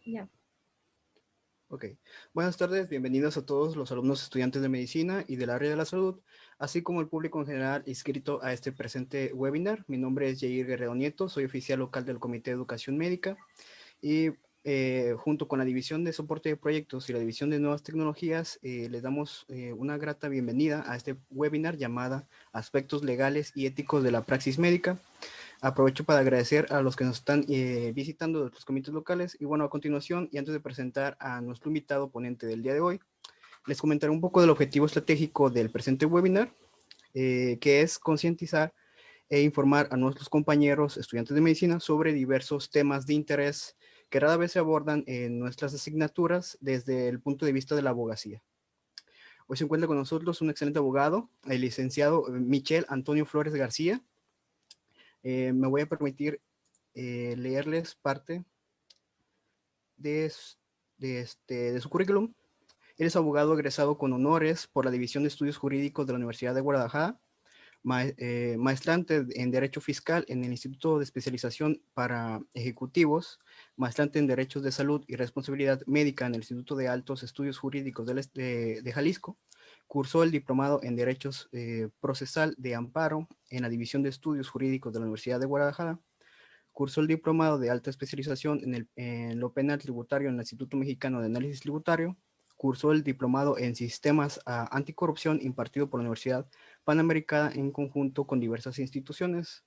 Ya. Ok, buenas tardes, bienvenidos a todos los alumnos estudiantes de medicina y del área de la salud, así como el público en general inscrito a este presente webinar. Mi nombre es Jair Guerrero Nieto, soy oficial local del Comité de Educación Médica y junto con la División de Soporte de Proyectos y la División de Nuevas Tecnologías, les damos una grata bienvenida a este webinar llamada Aspectos Legales y Éticos de la Praxis Médica. Aprovecho para agradecer a los que nos están visitando de los comités locales. Y bueno, a continuación, y antes de presentar a nuestro invitado ponente del día de hoy, les comentaré un poco del objetivo estratégico del presente webinar, que es concientizar e informar a nuestros compañeros estudiantes de medicina sobre diversos temas de interés que rara vez se abordan en nuestras asignaturas desde el punto de vista de la abogacía. Hoy se encuentra con nosotros un excelente abogado, el licenciado Michel Antonio Flores García. Me voy a permitir leerles parte de, de su currículum. Él es abogado egresado con honores por la División de Estudios Jurídicos de la Universidad de Guadalajara, maestrante en Derecho Fiscal en el Instituto de Especialización para Ejecutivos, maestrante en Derechos de Salud y Responsabilidad Médica en el Instituto de Altos Estudios Jurídicos de Jalisco. Cursó el diplomado en Derechos Procesal de Amparo en la División de Estudios Jurídicos de la Universidad de Guadalajara. Cursó el diplomado de alta especialización en lo penal tributario en el Instituto Mexicano de Análisis Tributario. Cursó el diplomado en sistemas anticorrupción impartido por la Universidad Panamericana en conjunto con diversas instituciones.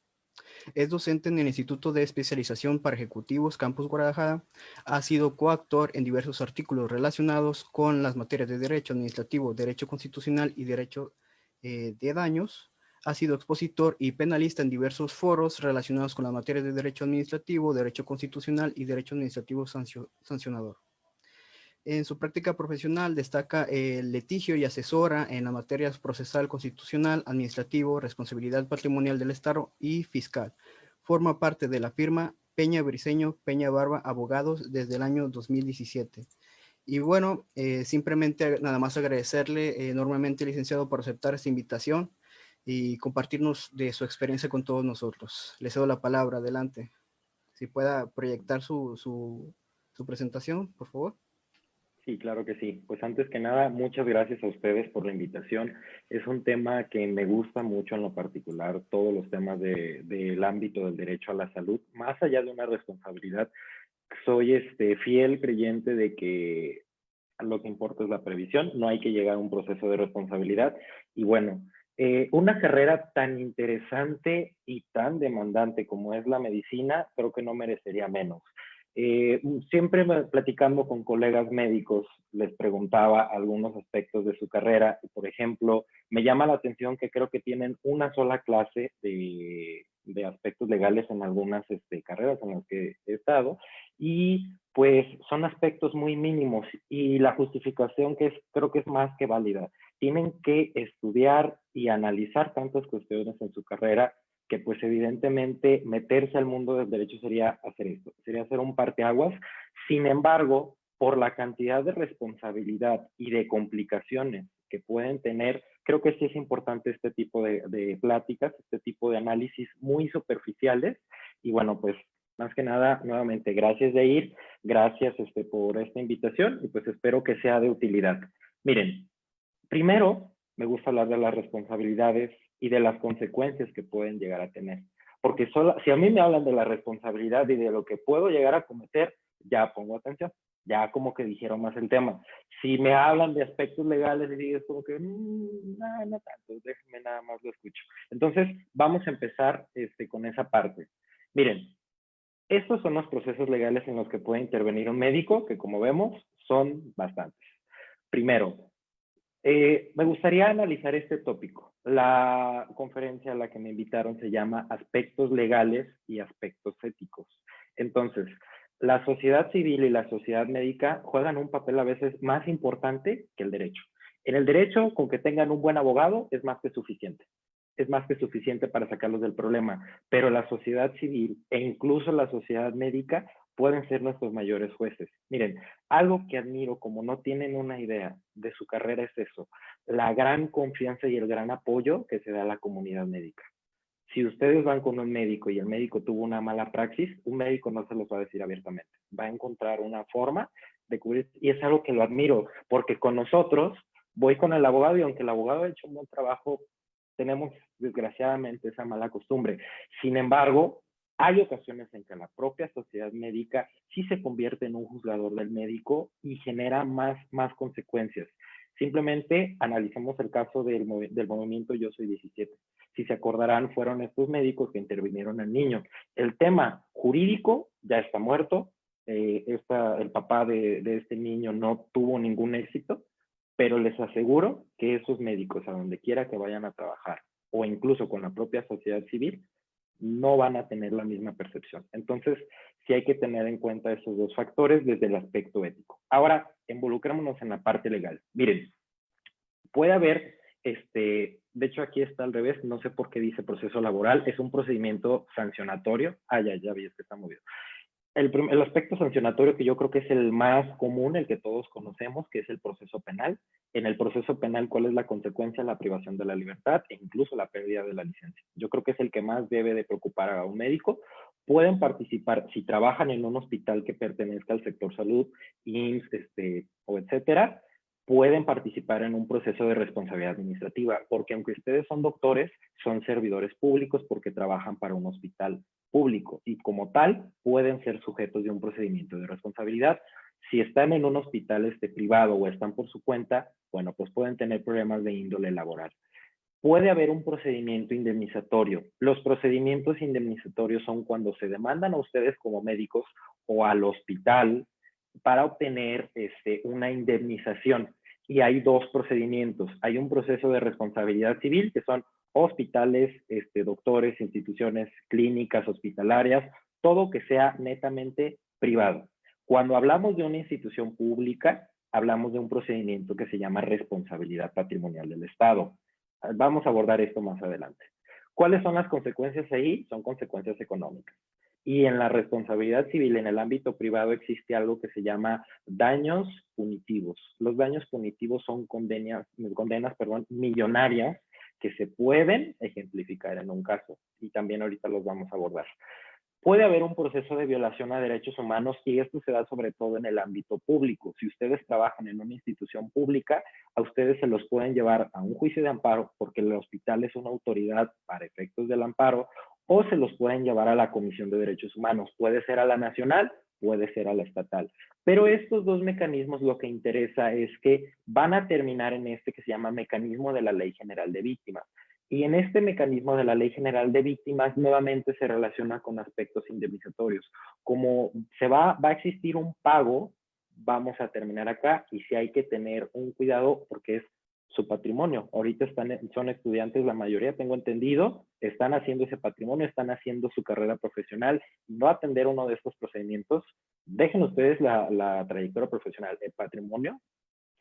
Es docente en el Instituto de Especialización para Ejecutivos Campus Guadalajara. Ha sido coautor en diversos artículos relacionados con las materias de Derecho Administrativo, Derecho Constitucional y Derecho de Daños. Ha sido expositor y penalista en diversos foros relacionados con las materias de Derecho Administrativo, Derecho Constitucional y Derecho Administrativo Sancionador. En su práctica profesional destaca el litigio y asesora en las materias procesal, constitucional, administrativo, responsabilidad patrimonial del Estado y fiscal. Forma parte de la firma Peña Briceño, Peña Barba Abogados desde el año 2017. Y bueno, simplemente nada más agradecerle enormemente, licenciado, por aceptar esta invitación y compartirnos de su experiencia con todos nosotros. Le cedo la palabra, adelante. Si pueda proyectar su presentación, por favor. Sí, claro que sí. Pues antes que nada, muchas gracias a ustedes por la invitación. Es un tema que me gusta mucho en lo particular, todos los temas del ámbito del derecho a la salud, más allá de una responsabilidad. Soy fiel creyente de que lo que importa es la previsión, no hay que llegar a un proceso de responsabilidad. Y bueno, una carrera tan interesante y tan demandante como es la medicina, creo que no merecería menos. Siempre platicando con colegas médicos, les preguntaba algunos aspectos de su carrera. Por ejemplo, me llama la atención que creo que tienen una sola clase de aspectos legales en algunas carreras en las que he estado. Y pues son aspectos muy mínimos y la justificación creo que es más que válida. Tienen que estudiar y analizar tantas cuestiones en su carrera que pues evidentemente meterse al mundo del derecho sería hacer esto, sería hacer un parteaguas. Sin embargo, por la cantidad de responsabilidad y de complicaciones que pueden tener, creo que sí es importante este tipo de pláticas, este tipo de análisis muy superficiales. Y bueno, pues más que nada, nuevamente, gracias Jair, gracias por esta invitación y pues espero que sea de utilidad. Miren, primero me gusta hablar de las responsabilidades y de las consecuencias que pueden llegar a tener. Porque si a mí me hablan de la responsabilidad y de lo que puedo llegar a cometer, ya pongo atención, ya como que dijeron más el tema. Si me hablan de aspectos legales, y es como que, no tanto, déjenme nada más lo escucho. Entonces, vamos a empezar con esa parte. Miren, estos son los procesos legales en los que puede intervenir un médico, que como vemos, son bastantes. Primero, me gustaría analizar este tópico. La conferencia a la que me invitaron se llama Aspectos Legales y Aspectos Éticos. Entonces, la sociedad civil y la sociedad médica juegan un papel a veces más importante que el derecho. En el derecho, con que tengan un buen abogado, es más que suficiente. Es más que suficiente para sacarlos del problema. Pero la sociedad civil e incluso la sociedad médica pueden ser nuestros mayores jueces. Miren, algo que admiro, como no tienen una idea de su carrera, es eso, la gran confianza y el gran apoyo que se da a la comunidad médica. Si ustedes van con un médico y el médico tuvo una mala praxis, un médico no se los va a decir abiertamente. Va a encontrar una forma de cubrir, y es algo que lo admiro, porque con nosotros voy con el abogado y aunque el abogado ha hecho un buen trabajo, tenemos desgraciadamente esa mala costumbre. Sin embargo, hay ocasiones en que la propia sociedad médica sí se convierte en un juzgador del médico y genera más consecuencias. Simplemente analicemos el caso del movimiento Yo Soy 17. Si se acordarán, fueron estos médicos que intervinieron al niño. El tema jurídico ya está muerto. El papá de este niño no tuvo ningún éxito, pero les aseguro que esos médicos, a donde quiera que vayan a trabajar, o incluso con la propia sociedad civil, no van a tener la misma percepción. Entonces, sí hay que tener en cuenta esos dos factores desde el aspecto ético. Ahora, involucrémonos en la parte legal. Miren, puede haber, de hecho aquí está al revés, no sé por qué dice proceso laboral, es un procedimiento sancionatorio. Ya vi, es que está movido. El aspecto sancionatorio que yo creo que es el más común, el que todos conocemos, que es el proceso penal. En el proceso penal, ¿cuál es la consecuencia? La privación de la libertad e incluso la pérdida de la licencia. Yo creo que es el que más debe de preocupar a un médico. Pueden participar, si trabajan en un hospital que pertenezca al sector salud, IMSS, o etcétera, pueden participar en un proceso de responsabilidad administrativa, porque aunque ustedes son doctores, son servidores públicos porque trabajan para un hospital público y como tal pueden ser sujetos de un procedimiento de responsabilidad. Si están en un hospital privado o están por su cuenta, bueno, pues pueden tener problemas de índole laboral. Puede haber un procedimiento indemnizatorio. Los procedimientos indemnizatorios son cuando se demandan a ustedes como médicos o al hospital para obtener una indemnización. Y hay dos procedimientos. Hay un proceso de responsabilidad civil, que son hospitales, doctores, instituciones clínicas, hospitalarias, todo que sea netamente privado. Cuando hablamos de una institución pública, hablamos de un procedimiento que se llama responsabilidad patrimonial del Estado. Vamos a abordar esto más adelante. ¿Cuáles son las consecuencias ahí? Son consecuencias económicas. Y en la responsabilidad civil, en el ámbito privado, existe algo que se llama daños punitivos. Los daños punitivos son condenas millonarias que se pueden ejemplificar en un caso. Y también ahorita los vamos a abordar. Puede haber un proceso de violación a derechos humanos y esto se da sobre todo en el ámbito público. Si ustedes trabajan en una institución pública, a ustedes se los pueden llevar a un juicio de amparo porque el hospital es una autoridad para efectos del amparo, o se los pueden llevar a la Comisión de Derechos Humanos. Puede ser a la nacional, puede ser a la estatal. Pero estos dos mecanismos lo que interesa es que van a terminar en que se llama mecanismo de la Ley General de Víctimas. Y en este mecanismo de la Ley General de Víctimas nuevamente se relaciona con aspectos indemnizatorios. Como va a existir un pago, vamos a terminar acá y sí hay que tener un cuidado porque es su patrimonio. Ahorita son estudiantes, la mayoría, tengo entendido, están haciendo ese patrimonio, están haciendo su carrera profesional. No atender uno de estos procedimientos, dejen ustedes la trayectoria profesional, el patrimonio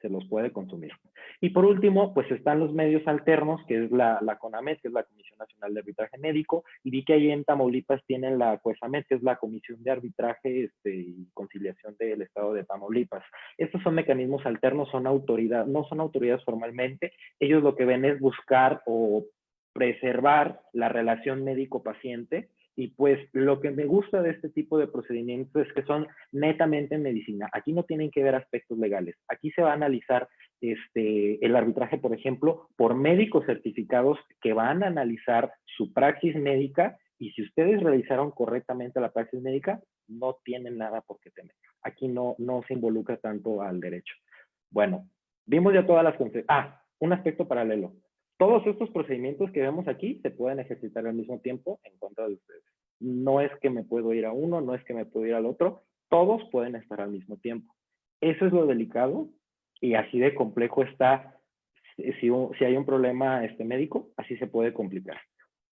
se los puede consumir. Y por último, pues están los medios alternos, que es la CONAMED, que es la Comisión Nacional de Arbitraje Médico, y vi que ahí en Tamaulipas tienen la COESAMED, que es la Comisión de Arbitraje y Conciliación del Estado de Tamaulipas. Estos son mecanismos alternos, no son autoridades formalmente, ellos lo que ven es buscar o preservar la relación médico-paciente. Y pues lo que me gusta de este tipo de procedimientos es que son netamente en medicina. Aquí no tienen que ver aspectos legales. Aquí se va a analizar el arbitraje, por ejemplo, por médicos certificados que van a analizar su praxis médica y si ustedes realizaron correctamente la praxis médica, no tienen nada por qué temer. Aquí no se involucra tanto al derecho. Bueno, vimos ya todas las consecuencias. Un aspecto paralelo. Todos estos procedimientos que vemos aquí se pueden ejercitar al mismo tiempo en contra de ustedes. No es que me puedo ir a uno, no es que me puedo ir al otro, todos pueden estar al mismo tiempo. Eso es lo delicado y así de complejo está, si hay un problema médico, así se puede complicar.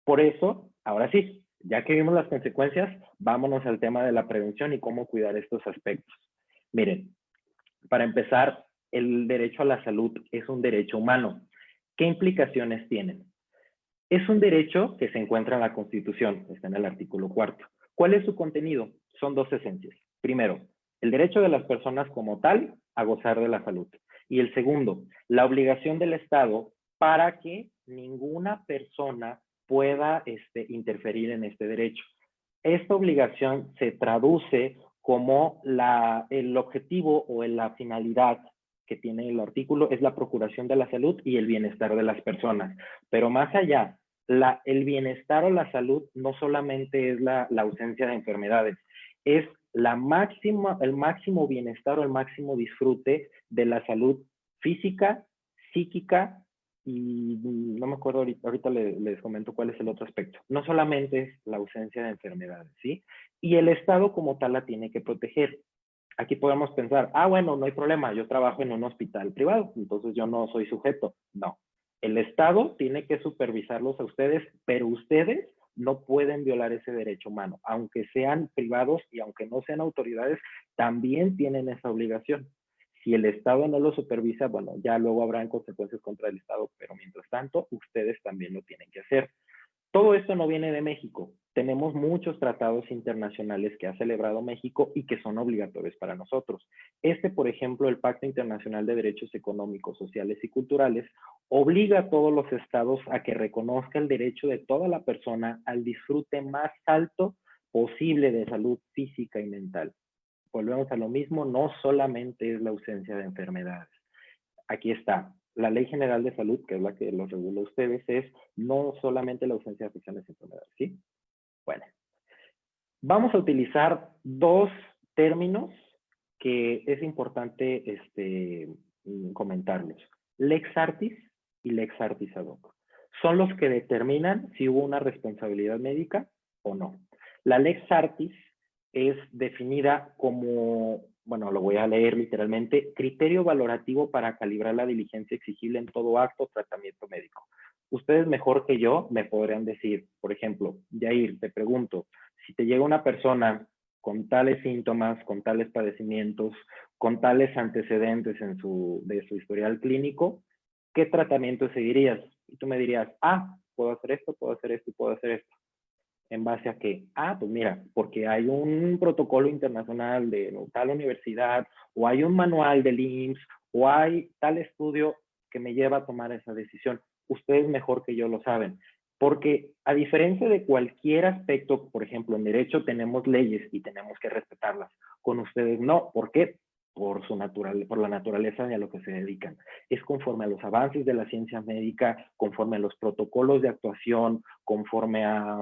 Por eso, ahora sí, ya que vimos las consecuencias, vámonos al tema de la prevención y cómo cuidar estos aspectos. Miren, para empezar, el derecho a la salud es un derecho humano. ¿Qué implicaciones tienen? Es un derecho que se encuentra en la Constitución, está en el artículo 4. ¿Cuál es su contenido? Son dos esencias. Primero, el derecho de las personas como tal a gozar de la salud. Y el segundo, la obligación del Estado para que ninguna persona pueda interferir en este derecho. Esta obligación se traduce como el objetivo o la finalidad que tiene el artículo es la procuración de la salud y el bienestar de las personas. Pero más allá, el bienestar o la salud no solamente es la ausencia de enfermedades, es el máximo bienestar o el máximo disfrute de la salud física, psíquica y no me acuerdo ahorita les comento cuál es el otro aspecto. No solamente es la ausencia de enfermedades, ¿sí? Y el Estado como tal la tiene que proteger. Aquí podemos pensar, bueno, no hay problema, yo trabajo en un hospital privado, entonces yo no soy sujeto. No, el Estado tiene que supervisarlos a ustedes, pero ustedes no pueden violar ese derecho humano. Aunque sean privados y aunque no sean autoridades, también tienen esa obligación. Si el Estado no lo supervisa, bueno, ya luego habrán consecuencias contra el Estado, pero mientras tanto, ustedes también lo tienen que hacer. Todo esto no viene de México. Tenemos muchos tratados internacionales que ha celebrado México y que son obligatorios para nosotros. Por ejemplo, el Pacto Internacional de Derechos Económicos, Sociales y Culturales, obliga a todos los estados a que reconozca el derecho de toda la persona al disfrute más alto posible de salud física y mental. Volvemos a lo mismo, no solamente es la ausencia de enfermedades. Aquí está. La Ley General de Salud, que es la que los regula a ustedes, es no solamente la ausencia de afecciones y enfermedades, ¿sí? Bueno, vamos a utilizar dos términos que es importante comentarlos. Lex artis y lex artis ad hoc. Son los que determinan si hubo una responsabilidad médica o no. La lex artis es definida como, bueno, lo voy a leer literalmente, criterio valorativo para calibrar la diligencia exigible en todo acto o tratamiento médico. Ustedes mejor que yo me podrían decir, por ejemplo, Yair, te pregunto, si te llega una persona con tales síntomas, con tales padecimientos, con tales antecedentes de su historial clínico, ¿qué tratamiento seguirías? Y tú me dirías, puedo hacer esto y puedo hacer esto. ¿En base a qué? Pues mira, porque hay un protocolo internacional de tal universidad, o hay un manual del IMSS, o hay tal estudio que me lleva a tomar esa decisión. Ustedes mejor que yo lo saben. Porque a diferencia de cualquier aspecto, por ejemplo, en derecho tenemos leyes y tenemos que respetarlas. Con ustedes no. ¿Por qué? Por la naturaleza de a lo que se dedican. Es conforme a los avances de la ciencia médica, conforme a los protocolos de actuación, conforme a,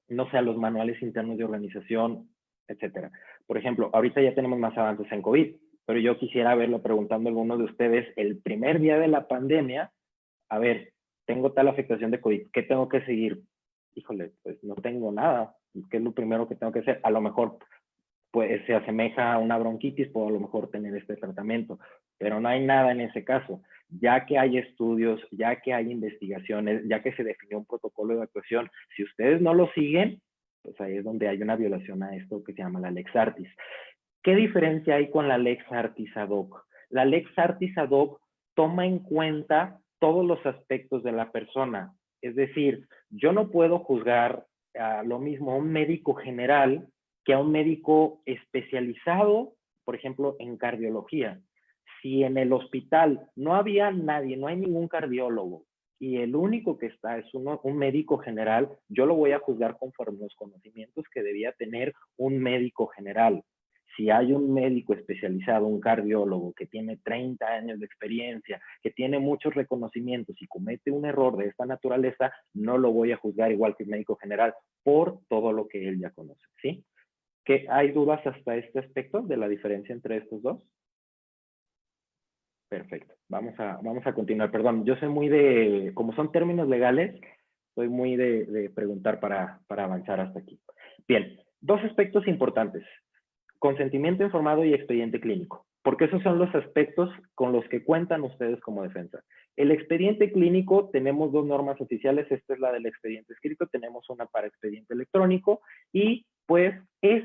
no sé, a los manuales internos de organización, etcétera. Por ejemplo, ahorita ya tenemos más avances en COVID, pero yo quisiera verlo preguntando a algunos de ustedes el primer día de la pandemia, a ver, tengo tal afectación de COVID, ¿qué tengo que seguir? Híjole, pues no tengo nada. ¿Qué es lo primero que tengo que hacer? A lo mejor pues se asemeja a una bronquitis, puedo a lo mejor tener este tratamiento, pero no hay nada en ese caso. Ya que hay estudios, ya que hay investigaciones, ya que se definió un protocolo de actuación, si ustedes no lo siguen, pues ahí es donde hay una violación a esto que se llama la Lex Artis. ¿Qué diferencia hay con la Lex Artis ad hoc? La Lex Artis ad hoc toma en cuenta todos los aspectos de la persona. Es decir, yo no puedo juzgar lo mismo a un médico general que a un médico especializado, por ejemplo, en cardiología. Si en el hospital no había nadie, no hay ningún cardiólogo, y el único que está es un médico general, yo lo voy a juzgar conforme a los conocimientos que debía tener un médico general. Si hay un médico especializado, un cardiólogo que tiene 30 años de experiencia, que tiene muchos reconocimientos y comete un error de esta naturaleza, no lo voy a juzgar igual que el médico general por todo lo que él ya conoce, ¿sí? ¿Que hay dudas hasta este aspecto de la diferencia entre estos dos? Perfecto. Vamos a continuar. Perdón, yo soy muy como son términos legales, soy muy de preguntar para avanzar hasta aquí. Bien, dos aspectos importantes. Consentimiento informado y expediente clínico, porque esos son los aspectos con los que cuentan ustedes como defensa. El expediente clínico, tenemos dos normas oficiales, esta es la del expediente escrito, tenemos una para expediente electrónico, y pues es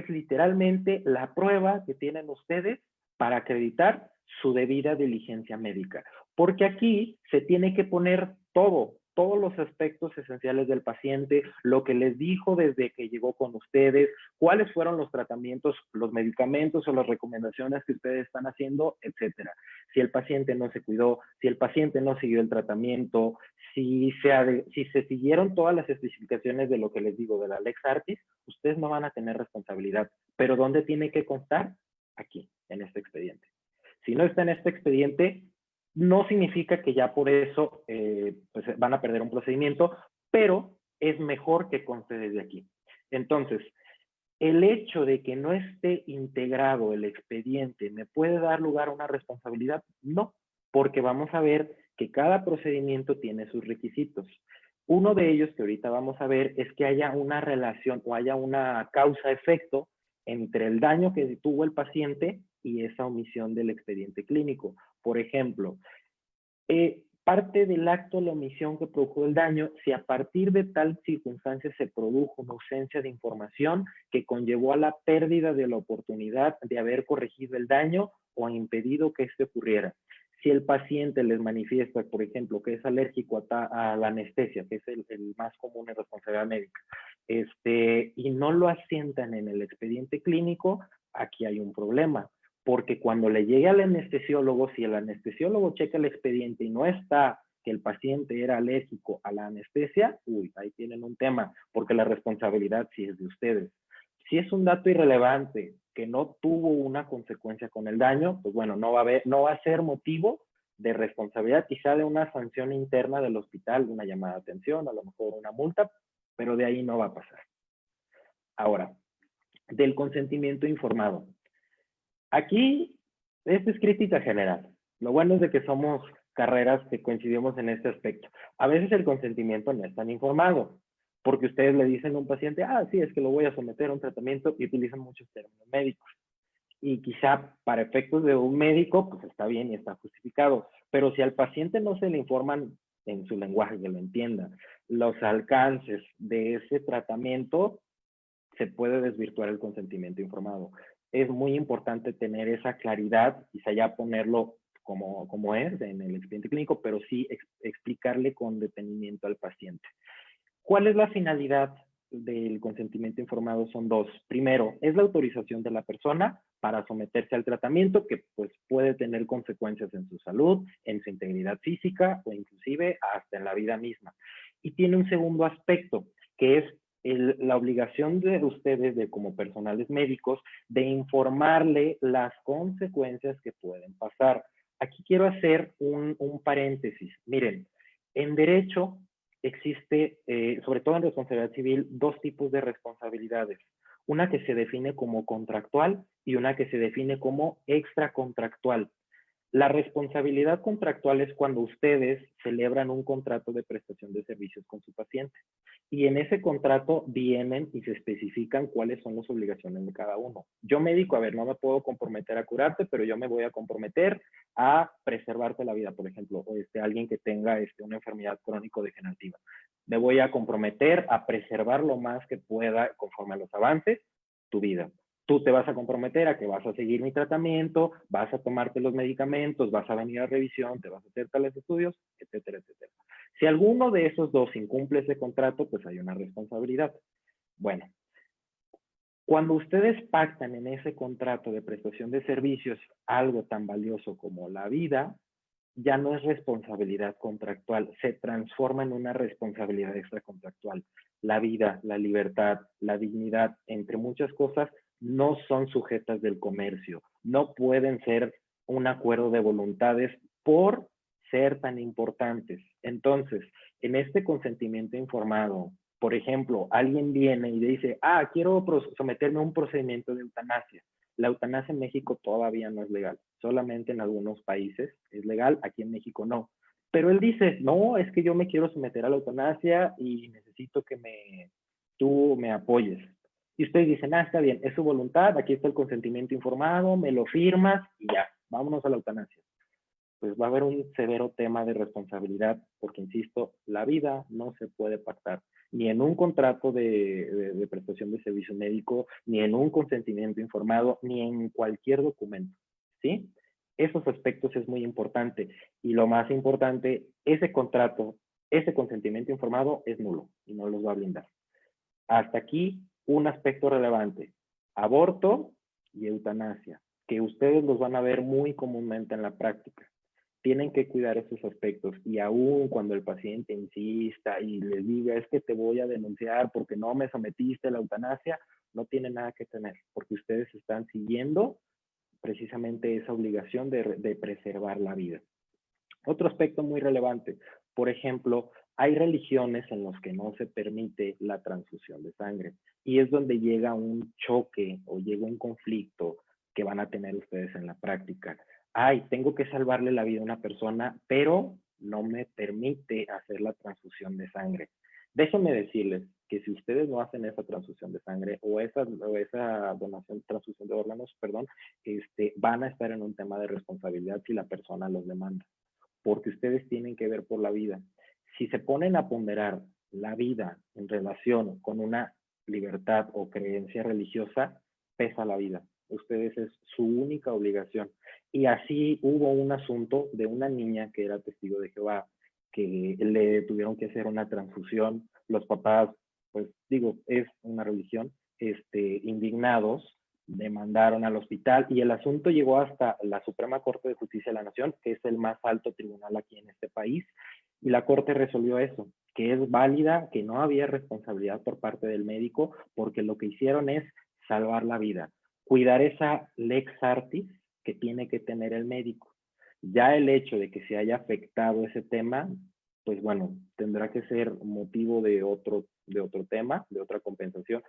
literalmente la prueba que tienen ustedes para acreditar su debida diligencia médica, porque aquí se tiene que poner todo, todos los aspectos esenciales del paciente, lo que les dijo desde que llegó con ustedes, cuáles fueron los tratamientos, los medicamentos o las recomendaciones que ustedes están haciendo, etcétera. Si el paciente no se cuidó, si el paciente no siguió el tratamiento, si se siguieron todas las especificaciones de lo que les digo de la Lex Artis, ustedes no van a tener responsabilidad. Pero ¿dónde tiene que constar? Aquí, en este expediente. Si no está en este expediente, no significa que ya por eso pues van a perder un procedimiento, pero es mejor que conste desde aquí. Entonces, el hecho de que no esté integrado el expediente, ¿me puede dar lugar a una responsabilidad? No, porque vamos a ver que cada procedimiento tiene sus requisitos. Uno de ellos que ahorita vamos a ver es que haya una relación o haya una causa-efecto entre el daño que tuvo el paciente y esa omisión del expediente clínico. Por ejemplo, parte del acto de la omisión que produjo el daño, si a partir de tal circunstancia se produjo una ausencia de información que conllevó a la pérdida de la oportunidad de haber corregido el daño o impedido que este ocurriera. Si el paciente les manifiesta, por ejemplo, que es alérgico a la anestesia, que es el más común en responsabilidad médica, y no lo asientan en el expediente clínico, aquí hay un problema. Porque cuando le llegue al anestesiólogo, si el anestesiólogo checa el expediente y no está que el paciente era alérgico a la anestesia, uy, ahí tienen un tema, porque la responsabilidad sí es de ustedes. Si es un dato irrelevante que no tuvo una consecuencia con el daño, pues bueno, no va a ser motivo de responsabilidad, quizá de una sanción interna del hospital, una llamada de atención, a lo mejor una multa, pero de ahí no va a pasar. Ahora, del consentimiento informado. Aquí, esta es crítica general. Lo bueno es de que somos carreras que coincidimos en este aspecto. A veces el consentimiento no es tan informado, porque ustedes le dicen a un paciente, ah, sí, es que lo voy a someter a un tratamiento y utilizan muchos términos médicos. Y quizá para efectos de un médico, pues está bien y está justificado. Pero si al paciente no se le informan en su lenguaje, que lo entienda, los alcances de ese tratamiento, se puede desvirtuar el consentimiento informado. Es muy importante tener esa claridad, quizá ya ponerlo como es en el expediente clínico, pero sí explicarle con detenimiento al paciente. ¿Cuál es la finalidad del consentimiento informado? Son dos. Primero, es la autorización de la persona para someterse al tratamiento que pues, puede tener consecuencias en su salud, en su integridad física o inclusive hasta en la vida misma. Y tiene un segundo aspecto, que es la obligación de ustedes, como personales médicos, de informarle las consecuencias que pueden pasar. Aquí quiero hacer un paréntesis. Miren, en derecho existe, sobre todo en responsabilidad civil, dos tipos de responsabilidades. Una que se define como contractual y una que se define como extracontractual. La responsabilidad contractual es cuando ustedes celebran un contrato de prestación de servicios con su paciente. Y en ese contrato vienen y se especifican cuáles son las obligaciones de cada uno. Yo médico, a ver, no me puedo comprometer a curarte, pero yo me voy a comprometer a preservarte la vida, por ejemplo, o alguien que tenga una enfermedad crónico-degenerativa. Me voy a comprometer a preservar lo más que pueda, conforme a los avances, tu vida. Tú te vas a comprometer a que vas a seguir mi tratamiento, vas a tomarte los medicamentos, vas a venir a revisión, te vas a hacer tales estudios, etcétera, etcétera. Si alguno de esos dos incumple ese contrato, pues hay una responsabilidad. Bueno, cuando ustedes pactan en ese contrato de prestación de servicios algo tan valioso como la vida, ya no es responsabilidad contractual, se transforma en una responsabilidad extracontractual. La vida, la libertad, la dignidad, entre muchas cosas, no son sujetas del comercio, no pueden ser un acuerdo de voluntades por ser tan importantes. Entonces, en este consentimiento informado, por ejemplo, alguien viene y dice, ah, quiero someterme a un procedimiento de eutanasia. La eutanasia en México todavía no es legal, solamente en algunos países es legal, aquí en México no. Pero él dice, no, es que yo me quiero someter a la eutanasia y necesito que tú me apoyes. Y ustedes dicen, ah, está bien, es su voluntad, aquí está el consentimiento informado, me lo firmas y ya, vámonos a la eutanasia. Pues va a haber un severo tema de responsabilidad, porque insisto, la vida no se puede pactar, ni en un contrato de prestación de servicio médico, ni en un consentimiento informado, ni en cualquier documento, ¿sí? Esos aspectos es muy importante. Y lo más importante, ese contrato ese consentimiento informado es nulo y no los va a blindar. Hasta aquí un aspecto relevante, aborto y eutanasia, que ustedes los van a ver muy comúnmente en la práctica. Tienen que cuidar esos aspectos y aún cuando el paciente insista y les diga es que te voy a denunciar porque no me sometiste a la eutanasia, no tiene nada que temer porque ustedes están siguiendo precisamente esa obligación de preservar la vida. Otro aspecto muy relevante, por ejemplo, hay religiones en las que no se permite la transfusión de sangre y es donde llega un choque o llega un conflicto que van a tener ustedes en la práctica. Ay, tengo que salvarle la vida a una persona, pero no me permite hacer la transfusión de sangre. Déjenme decirles que si ustedes no hacen esa transfusión de sangre o esa donación, transfusión de órganos, perdón, van a estar en un tema de responsabilidad si la persona los demanda porque ustedes tienen que ver por la vida. Si se ponen a ponderar la vida en relación con una libertad o creencia religiosa, pesa la vida. Ustedes es su única obligación. Y así hubo un asunto de una niña que era testigo de Jehová, que le tuvieron que hacer una transfusión. Los papás, pues digo, es una religión, indignados, demandaron al hospital y el asunto llegó hasta la Suprema Corte de Justicia de la Nación, que es el más alto tribunal aquí en este país, y la Corte resolvió eso, que es válida, que no había responsabilidad por parte del médico, porque lo que hicieron es salvar la vida, cuidar esa lex artis que tiene que tener el médico. Ya el hecho de que se haya afectado ese tema, pues bueno, tendrá que ser motivo de otro tema, de otra compensación,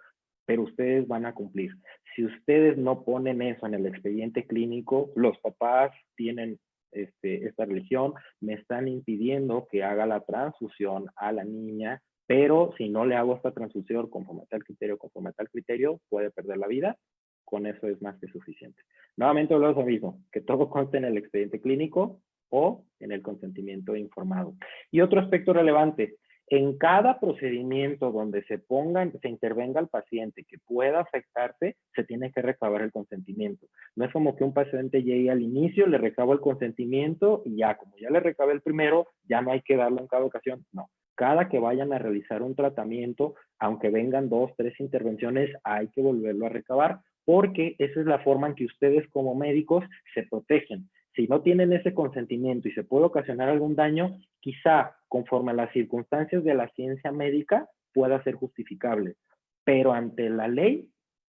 pero ustedes van a cumplir. Si ustedes no ponen eso en el expediente clínico, los papás tienen esta religión, me están impidiendo que haga la transfusión a la niña, pero si no le hago esta transfusión conforme a tal criterio, puede perder la vida. Con eso es más que suficiente. Nuevamente hablamos lo mismo, que todo conste en el expediente clínico o en el consentimiento informado. Y otro aspecto relevante, en cada procedimiento donde se intervenga al paciente que pueda afectarse, se tiene que recabar el consentimiento. No es como que un paciente llegue al inicio, le recabo el consentimiento y ya, como ya le recabé el primero, ya no hay que darlo en cada ocasión. No. Cada que vayan a realizar un tratamiento, aunque vengan 2, 3 intervenciones, hay que volverlo a recabar, porque esa es la forma en que ustedes como médicos se protegen. Si no tienen ese consentimiento y se puede ocasionar algún daño, quizá conforme a las circunstancias de la ciencia médica pueda ser justificable, pero ante la ley,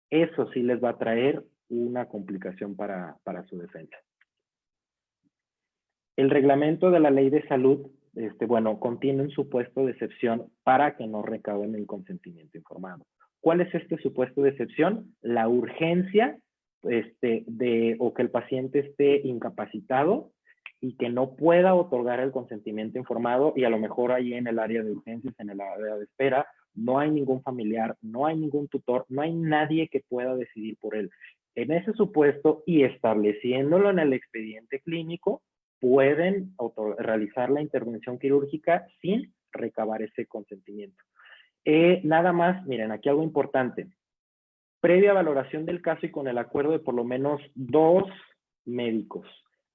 eso sí les va a traer una complicación para su defensa. El reglamento de la ley de salud, contiene un supuesto de excepción para que no recaben el consentimiento informado. ¿Cuál es este supuesto de excepción? La urgencia o que el paciente esté incapacitado y que no pueda otorgar el consentimiento informado y a lo mejor ahí en el área de urgencias, en el área de espera, no hay ningún familiar, no hay ningún tutor, no hay nadie que pueda decidir por él. En ese supuesto y estableciéndolo en el expediente clínico, pueden realizar la intervención quirúrgica sin recabar ese consentimiento. Nada más, miren, aquí algo importante. Previa valoración del caso y con el acuerdo de por lo menos 2 médicos.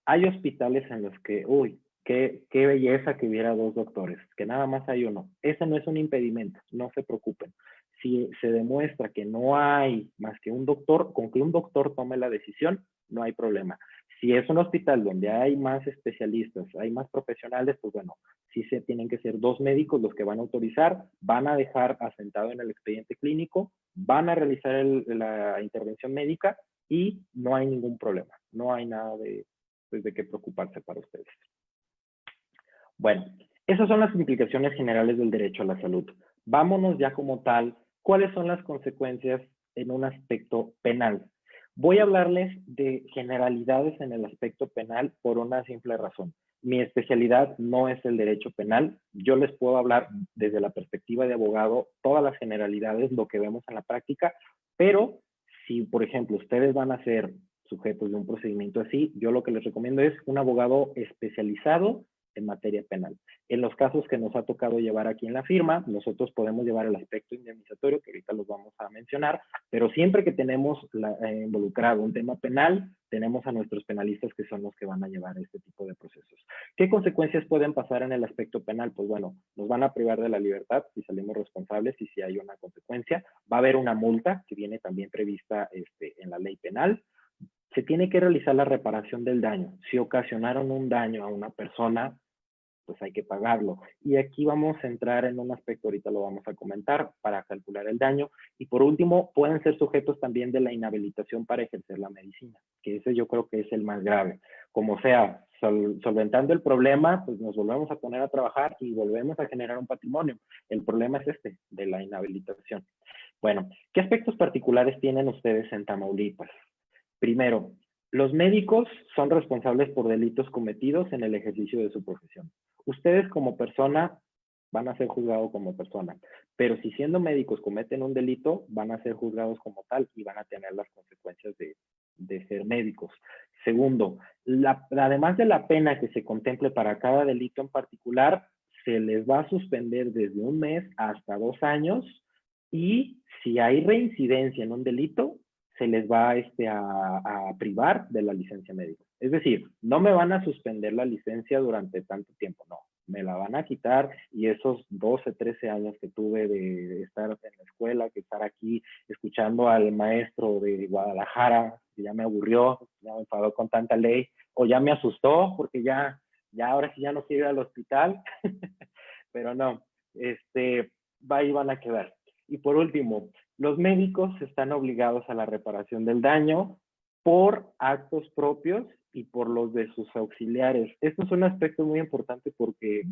Hay hospitales en los que, uy, qué belleza que hubiera 2 doctores, que nada más hay uno. Ese no es un impedimento, no se preocupen. Si se demuestra que no hay más que un doctor, con que un doctor tome la decisión, no hay problema. Si es un hospital donde hay más especialistas, hay más profesionales, pues bueno, sí se tienen que ser 2 médicos los que van a autorizar, van a dejar asentado en el expediente clínico, van a realizar la intervención médica y no hay ningún problema. No hay nada de qué preocuparse para ustedes. Bueno, esas son las implicaciones generales del derecho a la salud. Vámonos ya como tal, ¿cuáles son las consecuencias en un aspecto penal? Voy a hablarles de generalidades en el aspecto penal por una simple razón. Mi especialidad no es el derecho penal. Yo les puedo hablar desde la perspectiva de abogado todas las generalidades, lo que vemos en la práctica, pero si, por ejemplo, ustedes van a ser sujetos de un procedimiento así, yo lo que les recomiendo es un abogado especializado en materia penal. En los casos que nos ha tocado llevar aquí en la firma, nosotros podemos llevar el aspecto indemnizatorio, que ahorita los vamos a mencionar, pero siempre que tenemos involucrado un tema penal, tenemos a nuestros penalistas que son los que van a llevar este tipo de procesos. ¿Qué consecuencias pueden pasar en el aspecto penal? Pues bueno, nos van a privar de la libertad si salimos responsables y si hay una consecuencia. Va a haber una multa que viene también prevista en la ley penal. Se tiene que realizar la reparación del daño. Si ocasionaron un daño a una persona, pues hay que pagarlo. Y aquí vamos a entrar en un aspecto, ahorita lo vamos a comentar, para calcular el daño. Y por último, pueden ser sujetos también de la inhabilitación para ejercer la medicina, que ese yo creo que es el más grave. Como sea, solventando el problema, pues nos volvemos a poner a trabajar y volvemos a generar un patrimonio. El problema es de la inhabilitación. Bueno, ¿qué aspectos particulares tienen ustedes en Tamaulipas? Primero, los médicos son responsables por delitos cometidos en el ejercicio de su profesión. Ustedes como persona van a ser juzgados como persona, pero si siendo médicos cometen un delito, van a ser juzgados como tal y van a tener las consecuencias de ser médicos. Segundo, además de la pena que se contemple para cada delito en particular, se les va a suspender desde 1 mes hasta 2 años y si hay reincidencia en un delito, se les va a privar de la licencia médica. Es decir, no me van a suspender la licencia durante tanto tiempo, no. Me la van a quitar y esos 12, 13 años que tuve de estar en la escuela, que estar aquí escuchando al maestro de Guadalajara, que ya me aburrió, ya me enfadó con tanta ley, o ya me asustó porque ya ahora sí ya no quiero ir al hospital, pero no, ahí van a quedar. Y por último, los médicos están obligados a la reparación del daño por actos propios y por los de sus auxiliares. Esto es un aspecto muy importante porque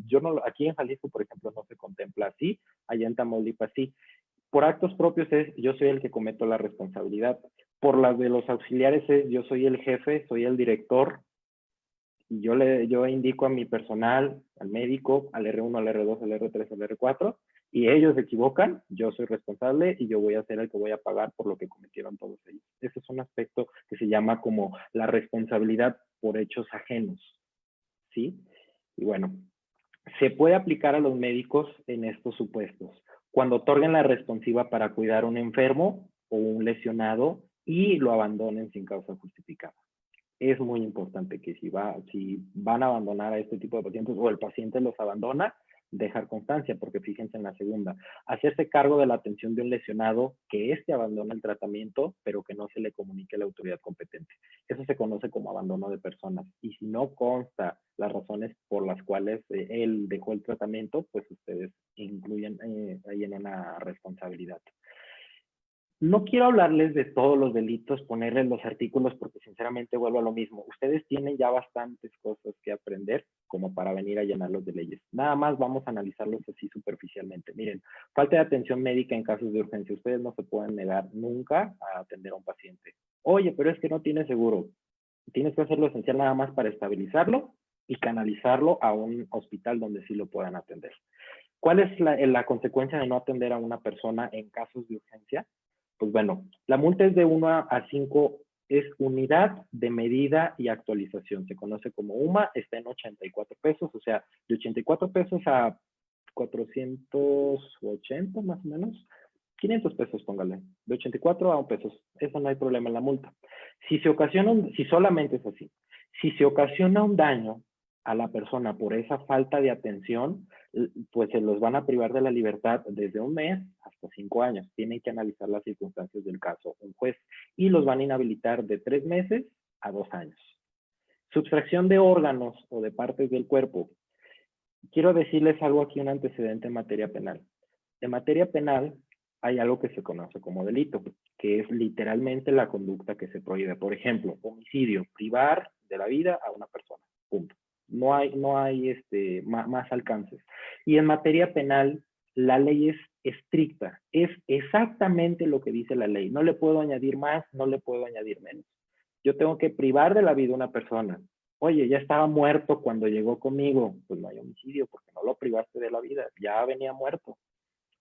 aquí en Jalisco, por ejemplo, no se contempla así, allá en Tamaulipas sí. Por actos propios es yo soy el que cometo la responsabilidad. Por las de los auxiliares es yo soy el jefe, soy el director, y yo indico a mi personal, al médico, al R1, al R2, al R3, al R4, y ellos se equivocan, yo soy responsable y yo voy a ser el que voy a pagar por lo que cometieron todos ellos. Ese es un aspecto que se llama como la responsabilidad por hechos ajenos, ¿sí? Y bueno, se puede aplicar a los médicos en estos supuestos. Cuando otorguen la responsiva para cuidar a un enfermo o un lesionado y lo abandonen sin causa justificada. Es muy importante que si van a abandonar a este tipo de pacientes o el paciente los abandona, dejar constancia, porque fíjense en la segunda, hacerse cargo de la atención de un lesionado que éste abandona el tratamiento, pero que no se le comunique a la autoridad competente. Eso se conoce como abandono de personas. Y si no consta las razones por las cuales él dejó el tratamiento, pues ustedes incluyen ahí en una responsabilidad. No quiero hablarles de todos los delitos, ponerles los artículos, porque sinceramente vuelvo a lo mismo. Ustedes tienen ya bastantes cosas que aprender como para venir a llenarlos de leyes. Nada más vamos a analizarlos así superficialmente. Miren, falta de atención médica en casos de urgencia. Ustedes no se pueden negar nunca a atender a un paciente. Oye, pero es que no tiene seguro. Tienes que hacer lo esencial nada más para estabilizarlo y canalizarlo a un hospital donde sí lo puedan atender. ¿Cuál es la consecuencia de no atender a una persona en casos de urgencia? Pues bueno, la multa es de 1 a 5, es unidad de medida y actualización. Se conoce como UMA, está en 84 pesos, o sea, de 84 pesos a 480 más o menos. 500 pesos, póngale. De 84 a 1 pesos. Eso no hay problema en la multa. Si solamente es así, si se ocasiona un daño a la persona por esa falta de atención, pues se los van a privar de la libertad desde 1 mes hasta 5 años. Tienen que analizar las circunstancias del caso un juez y los van a inhabilitar de 3 meses a 2 años. Sustracción de órganos o de partes del cuerpo. Quiero decirles algo aquí, un antecedente en materia penal. En materia penal hay algo que se conoce como delito, que es literalmente la conducta que se prohíbe. Por ejemplo, homicidio, privar de la vida a una persona. Punto. No hay más alcances. Y en materia penal, la ley es estricta. Es exactamente lo que dice la ley. No le puedo añadir más, no le puedo añadir menos. Yo tengo que privar de la vida a una persona. Oye, ya estaba muerto cuando llegó conmigo. Pues no hay homicidio porque no lo privaste de la vida. Ya venía muerto.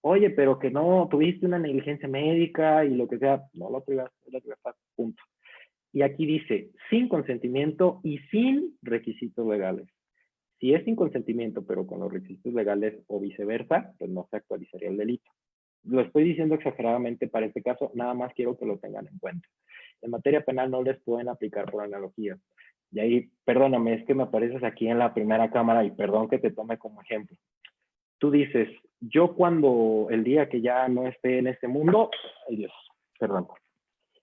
Oye, pero que no tuviste una negligencia médica y lo que sea. No lo privaste de la libertad. Punto. Y aquí dice, sin consentimiento y sin requisitos legales. Si es sin consentimiento, pero con los requisitos legales o viceversa, pues no se actualizaría el delito. Lo estoy diciendo exageradamente para este caso, nada más quiero que lo tengan en cuenta. En materia penal no les pueden aplicar por analogía. Y ahí, perdóname, es que me apareces aquí en la primera cámara y perdón que te tome como ejemplo. Tú dices, yo cuando el día que ya no esté en este mundo, ay Dios, perdón,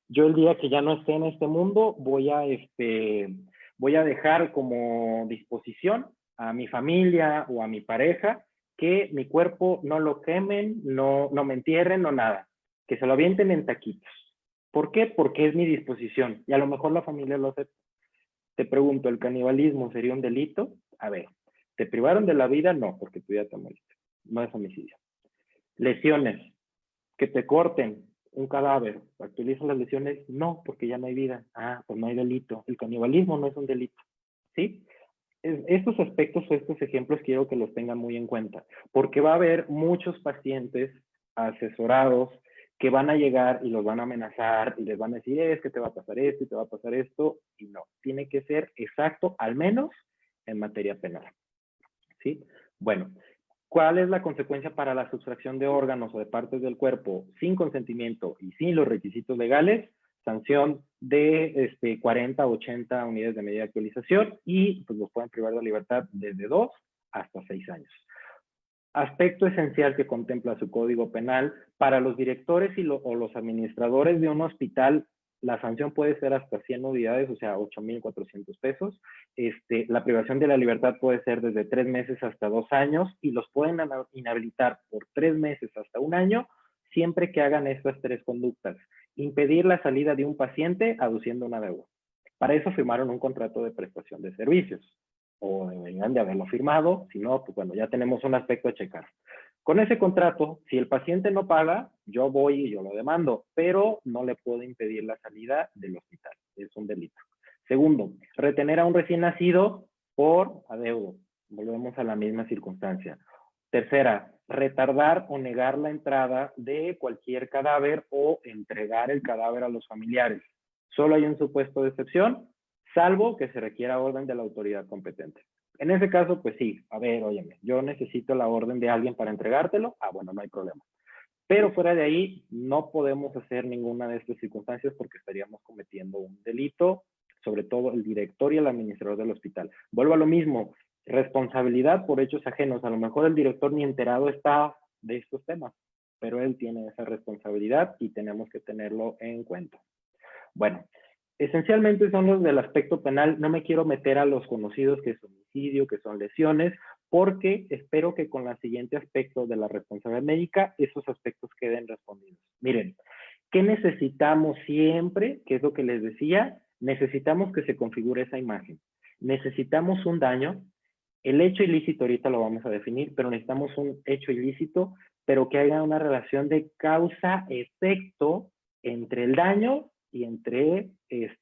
yo el día que ya no esté en este mundo voy a dejar como disposición a mi familia o a mi pareja que mi cuerpo no lo quemen, no me entierren, no nada, que se lo avienten en taquitos. ¿Por qué? Porque es mi disposición y a lo mejor la familia lo acepta. Te pregunto, ¿el canibalismo sería un delito? A ver, ¿te privaron de la vida? No, porque tú ya te moriste. No es homicidio. Lesiones, que te corten un cadáver, ¿actualizan las lesiones? No, porque ya no hay vida. Ah, pues no hay delito. El canibalismo no es un delito. ¿Sí? Estos aspectos o estos ejemplos quiero que los tengan muy en cuenta, porque va a haber muchos pacientes asesorados que van a llegar y los van a amenazar y les van a decir, es que te va a pasar esto y te va a pasar esto, y no, tiene que ser exacto, al menos en materia penal. ¿Sí? Bueno, ¿cuál es la consecuencia para la sustracción de órganos o de partes del cuerpo sin consentimiento y sin los requisitos legales? Sanción de 40 a 80 unidades de medida de actualización y pues los pueden privar de libertad desde 2 hasta 6 años. Aspecto esencial que contempla su código penal, para los directores o los administradores de un hospital, la sanción puede ser hasta 100 unidades, o sea, 8,400 pesos. La privación de la libertad puede ser desde 3 meses hasta 2 años y los pueden inhabilitar por 3 meses hasta 1 año, siempre que hagan estas 3 conductas. Impedir la salida de un paciente aduciendo una deuda. Para eso firmaron un contrato de prestación de servicios o deberían de haberlo firmado, si no, pues bueno, ya tenemos un aspecto a checar. Con ese contrato, si el paciente no paga, yo voy y yo lo demando, pero no le puedo impedir la salida del hospital, es un delito. Segundo, retener a un recién nacido por adeudo, volvemos a la misma circunstancia. Tercera, retardar o negar la entrada de cualquier cadáver o entregar el cadáver a los familiares. Solo hay un supuesto de excepción, salvo que se requiera orden de la autoridad competente. En ese caso, pues sí, a ver, óyeme, yo necesito la orden de alguien para entregártelo, bueno, no hay problema. Pero fuera de ahí, no podemos hacer ninguna de estas circunstancias porque estaríamos cometiendo un delito, sobre todo el director y el administrador del hospital. Vuelvo a lo mismo, responsabilidad por hechos ajenos. A lo mejor el director ni enterado está de estos temas, pero él tiene esa responsabilidad y tenemos que tenerlo en cuenta. Bueno, esencialmente son los del aspecto penal. No me quiero meter a los conocidos que es homicidio, que son lesiones, porque espero que con el siguiente aspecto de la responsabilidad médica, esos aspectos queden respondidos. Miren, ¿qué necesitamos siempre? ¿Qué es lo que les decía? Necesitamos que se configure esa imagen. Necesitamos un daño. El hecho ilícito ahorita lo vamos a definir, pero necesitamos un hecho ilícito, pero que haya una relación de causa-efecto entre el daño y entre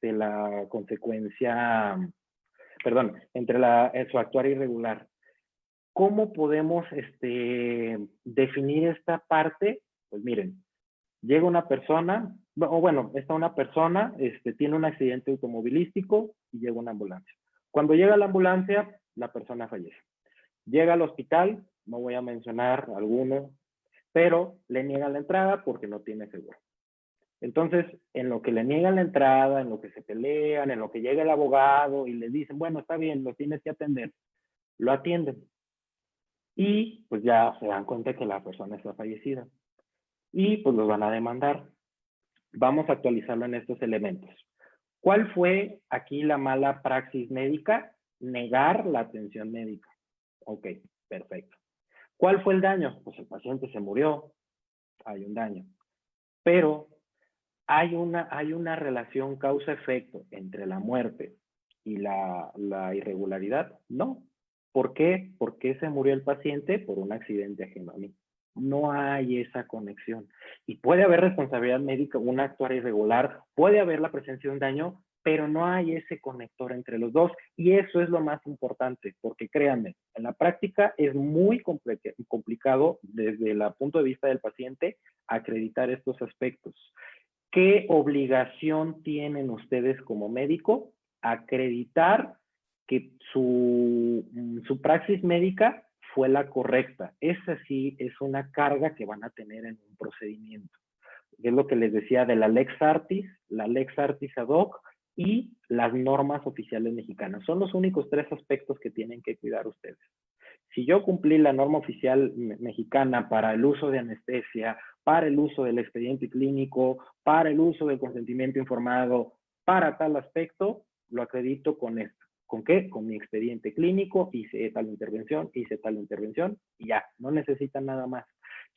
la consecuencia, perdón, entre su actuar irregular. ¿Cómo podemos definir esta parte? Pues miren, llega una persona, o bueno, está una persona, tiene un accidente automovilístico y llega una ambulancia. Cuando llega la ambulancia, la persona fallece. Llega al hospital, no voy a mencionar alguno, pero le niegan la entrada porque no tiene seguro. Entonces, en lo que le niegan la entrada, en lo que se pelean, en lo que llega el abogado y le dicen, bueno, está bien, lo tienes que atender, lo atienden. Y pues ya se dan cuenta que la persona está fallecida. Y pues los van a demandar. Vamos a actualizarlo en estos elementos. ¿Cuál fue aquí la mala praxis médica? Negar la atención médica. Ok, perfecto. ¿Cuál fue el daño? Pues el paciente se murió, hay un daño. Pero hay una relación causa-efecto entre la muerte y la irregularidad. No. ¿Por qué? ¿Por qué se murió el paciente? Por un accidente ajeno a mí. No hay esa conexión. Y puede haber responsabilidad médica, un actuar irregular, puede haber la presencia de un daño, pero no hay ese conector entre los dos. Y eso es lo más importante, porque créanme, en la práctica es muy complicado desde el punto de vista del paciente acreditar estos aspectos. ¿Qué obligación tienen ustedes como médico? Acreditar que su praxis médica fue la correcta. Esa sí es una carga que van a tener en un procedimiento. que es lo que les decía de la Lex Artis, la Lex Artis ad hoc y las normas oficiales mexicanas. Son los únicos 3 aspectos que tienen que cuidar ustedes. Si yo cumplí la norma oficial mexicana para el uso de anestesia, para el uso del expediente clínico, para el uso del consentimiento informado, para tal aspecto, lo acredito con esto. ¿Con qué? Con mi expediente clínico, hice tal intervención y ya, no necesitan nada más.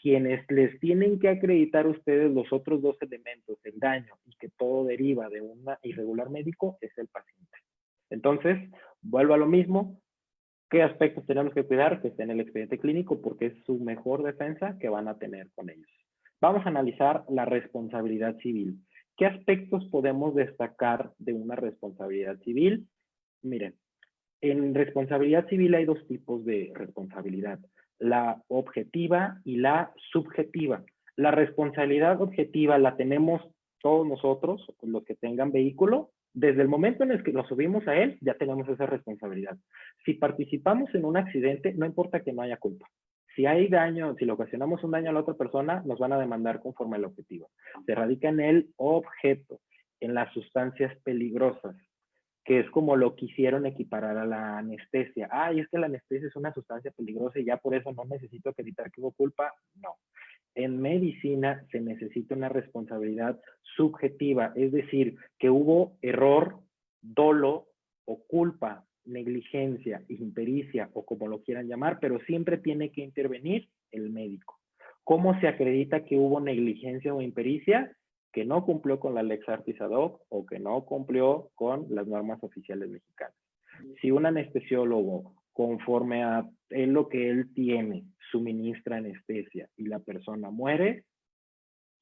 Quienes les tienen que acreditar a ustedes los otros 2 elementos, el daño y que todo deriva de un irregular médico, es el paciente. Entonces, vuelvo a lo mismo. ¿Qué aspectos tenemos que cuidar? Que esté en el expediente clínico porque es su mejor defensa que van a tener con ellos. Vamos a analizar la responsabilidad civil. ¿Qué aspectos podemos destacar de una responsabilidad civil? Miren, en responsabilidad civil hay 2 tipos de responsabilidad, la objetiva y la subjetiva. La responsabilidad objetiva la tenemos todos nosotros, los que tengan vehículo. Desde el momento en el que nos subimos a él, ya tenemos esa responsabilidad. Si participamos en un accidente, no importa que no haya culpa. Si hay daño, si le ocasionamos un daño a la otra persona, nos van a demandar conforme al objetivo. Se radica en el objeto, en las sustancias peligrosas, que es como lo quisieron equiparar a la anestesia. Y es que la anestesia es una sustancia peligrosa y ya por eso no necesito acreditar que hubo culpa. No. En medicina se necesita una responsabilidad subjetiva, es decir, que hubo error, dolo o culpa, negligencia, impericia o como lo quieran llamar, pero siempre tiene que intervenir el médico. ¿Cómo se acredita que hubo negligencia o impericia? Que no cumplió con la Lex Artis ad hoc o que no cumplió con las normas oficiales mexicanas. Si un anestesiólogo, conforme a lo que él tiene, suministra anestesia y la persona muere,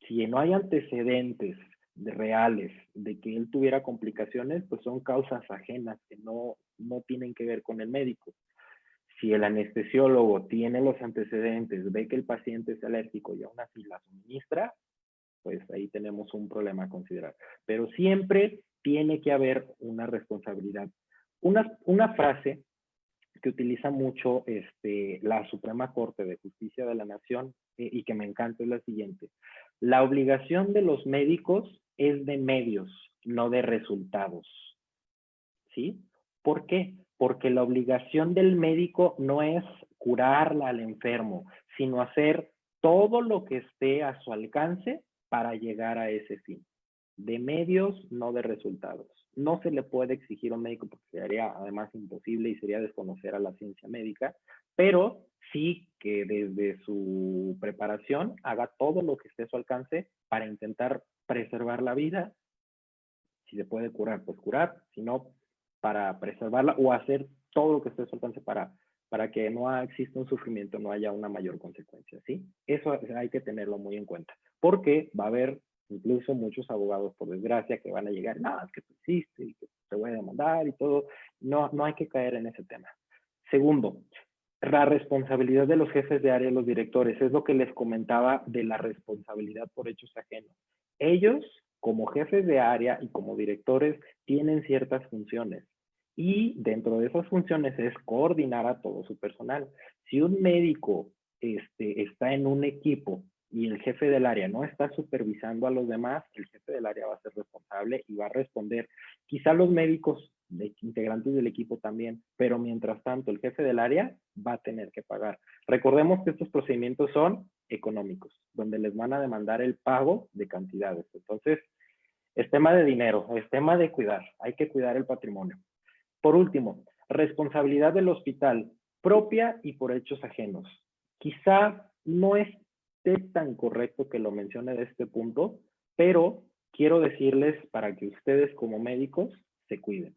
si no hay antecedentes reales de que él tuviera complicaciones, pues son causas ajenas que no tienen que ver con el médico. Si el anestesiólogo tiene los antecedentes, ve que el paciente es alérgico y aún así la suministra, pues ahí tenemos un problema a considerar. Pero siempre tiene que haber una responsabilidad. Una frase que utiliza mucho la Suprema Corte de Justicia de la Nación y que me encanta es la siguiente. La obligación de los médicos es de medios, no de resultados. ¿Sí? ¿Por qué? Porque la obligación del médico no es curarla al enfermo, sino hacer todo lo que esté a su alcance para llegar a ese fin. De medios, no de resultados. No se le puede exigir a un médico porque sería además imposible y sería desconocer a la ciencia médica, pero sí que desde su preparación haga todo lo que esté a su alcance para intentar preservar la vida. Si se puede curar, pues curar, si no, para preservarla o hacer todo lo que esté a su alcance para que no exista un sufrimiento, no haya una mayor consecuencia, ¿sí? Eso hay que tenerlo muy en cuenta, porque va a haber incluso muchos abogados, por desgracia, que van a llegar, no, es que tú hiciste y que te voy a demandar y todo. No hay que caer en ese tema. Segundo, la responsabilidad de los jefes de área, los directores, es lo que les comentaba de la responsabilidad por hechos ajenos. Ellos, como jefes de área y como directores, tienen ciertas funciones. Y dentro de esas funciones es coordinar a todo su personal. Si un médico está en un equipo y el jefe del área no está supervisando a los demás, el jefe del área va a ser responsable y va a responder. Quizá los médicos integrantes del equipo también, pero mientras tanto el jefe del área va a tener que pagar. Recordemos que estos procedimientos son económicos, donde les van a demandar el pago de cantidades. Entonces, es tema de dinero, es tema de cuidar, hay que cuidar el patrimonio. Por último, responsabilidad del hospital, propia y por hechos ajenos. Quizá no esté tan correcto que lo mencione de este punto, pero quiero decirles para que ustedes como médicos se cuiden.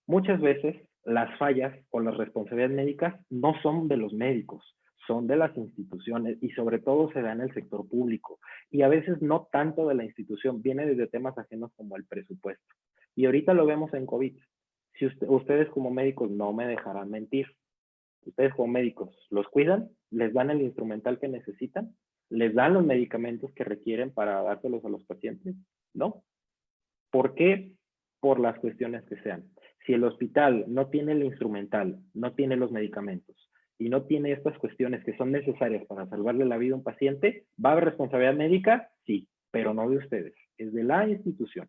Muchas veces las fallas o las responsabilidades médicas no son de los médicos, son de las instituciones y sobre todo se da en el sector público. Y a veces no tanto de la institución, viene desde temas ajenos como el presupuesto. Y ahorita lo vemos en COVID. Si ustedes como médicos no me dejarán mentir, ustedes como médicos los cuidan, les dan el instrumental que necesitan, les dan los medicamentos que requieren para dárselos a los pacientes, ¿no? ¿Por qué? Por las cuestiones que sean. Si el hospital no tiene el instrumental, no tiene los medicamentos y no tiene estas cuestiones que son necesarias para salvarle la vida a un paciente, ¿va a haber responsabilidad médica? Sí. pero no de ustedes, es de la institución.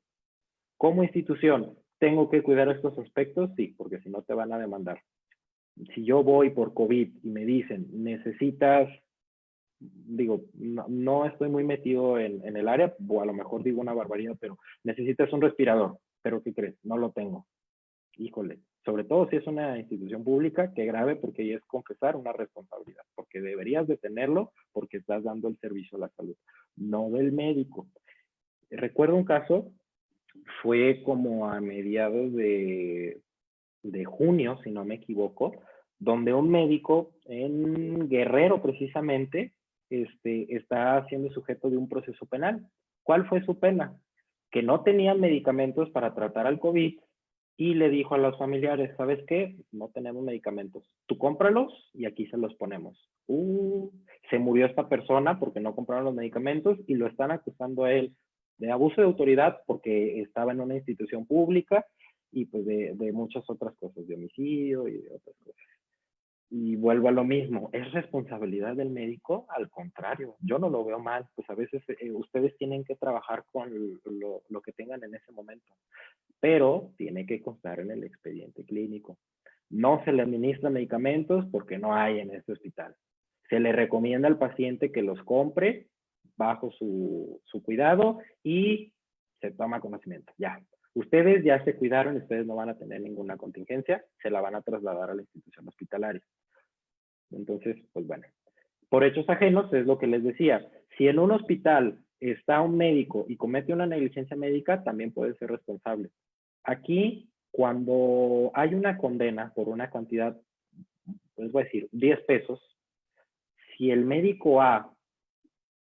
Como institución, ¿tengo que cuidar estos aspectos? Sí, porque si no te van a demandar. Si yo voy por COVID y me dicen, necesitas, digo, no estoy muy metido en el área, o a lo mejor digo una barbaridad, pero necesitas un respirador, pero ¿qué crees? No lo tengo. Híjole, sobre todo si es una institución pública, qué grave, porque ahí es confesar una responsabilidad, porque deberías de tenerlo porque estás dando el servicio a la salud, no del médico. Recuerdo un caso, fue como a mediados de junio, si no me equivoco, donde un médico en Guerrero precisamente está siendo sujeto de un proceso penal. ¿Cuál fue su pena? Que no tenían medicamentos para tratar al COVID y le dijo a los familiares, ¿sabes qué? No tenemos medicamentos. Tú cómpralos y aquí se los ponemos. Se murió esta persona porque no compraron los medicamentos y lo están acusando a él de abuso de autoridad porque estaba en una institución pública y pues de muchas otras cosas, de homicidio y de otras cosas. Y vuelvo a lo mismo, ¿es responsabilidad del médico? Al contrario, yo no lo veo mal, pues a veces ustedes tienen que trabajar con lo que tengan en ese momento, pero tiene que constar en el expediente clínico. No se le administran medicamentos porque no hay en este hospital. Se le recomienda al paciente que los compre bajo su cuidado y se toma conocimiento. Ya, ustedes ya se cuidaron, ustedes no van a tener ninguna contingencia, se la van a trasladar a la institución hospitalaria. Entonces, pues bueno, por hechos ajenos es lo que les decía. Si en un hospital está un médico y comete una negligencia médica, también puede ser responsable. Aquí, cuando hay una condena por una cantidad, pues voy a decir, 10 pesos, si el médico A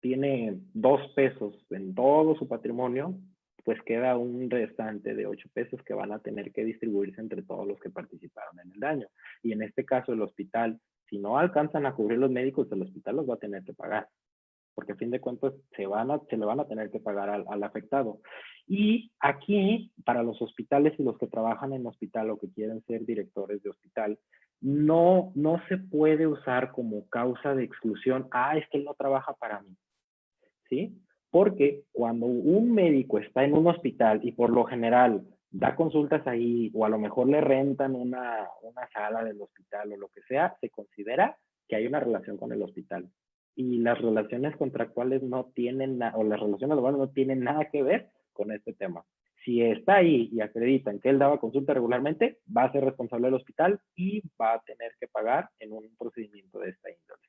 tiene 2 pesos en todo su patrimonio, pues queda un restante de 8 pesos que van a tener que distribuirse entre todos los que participaron en el daño. Y en este caso, el hospital, si no alcanzan a cubrir los médicos, el hospital los va a tener que pagar, porque a fin de cuentas se le van a tener que pagar al afectado. Y aquí, para los hospitales y los que trabajan en hospital o que quieren ser directores de hospital, no se puede usar como causa de exclusión, es que él no trabaja para mí, ¿sí? Porque cuando un médico está en un hospital y por lo general da consultas ahí o a lo mejor le rentan una sala del hospital o lo que sea, se considera que hay una relación con el hospital. Y las relaciones contractuales no tienen, o las relaciones laborales no tienen nada que ver con este tema. Si está ahí y acreditan que él daba consulta regularmente, va a ser responsable del hospital y va a tener que pagar en un procedimiento de esta índole.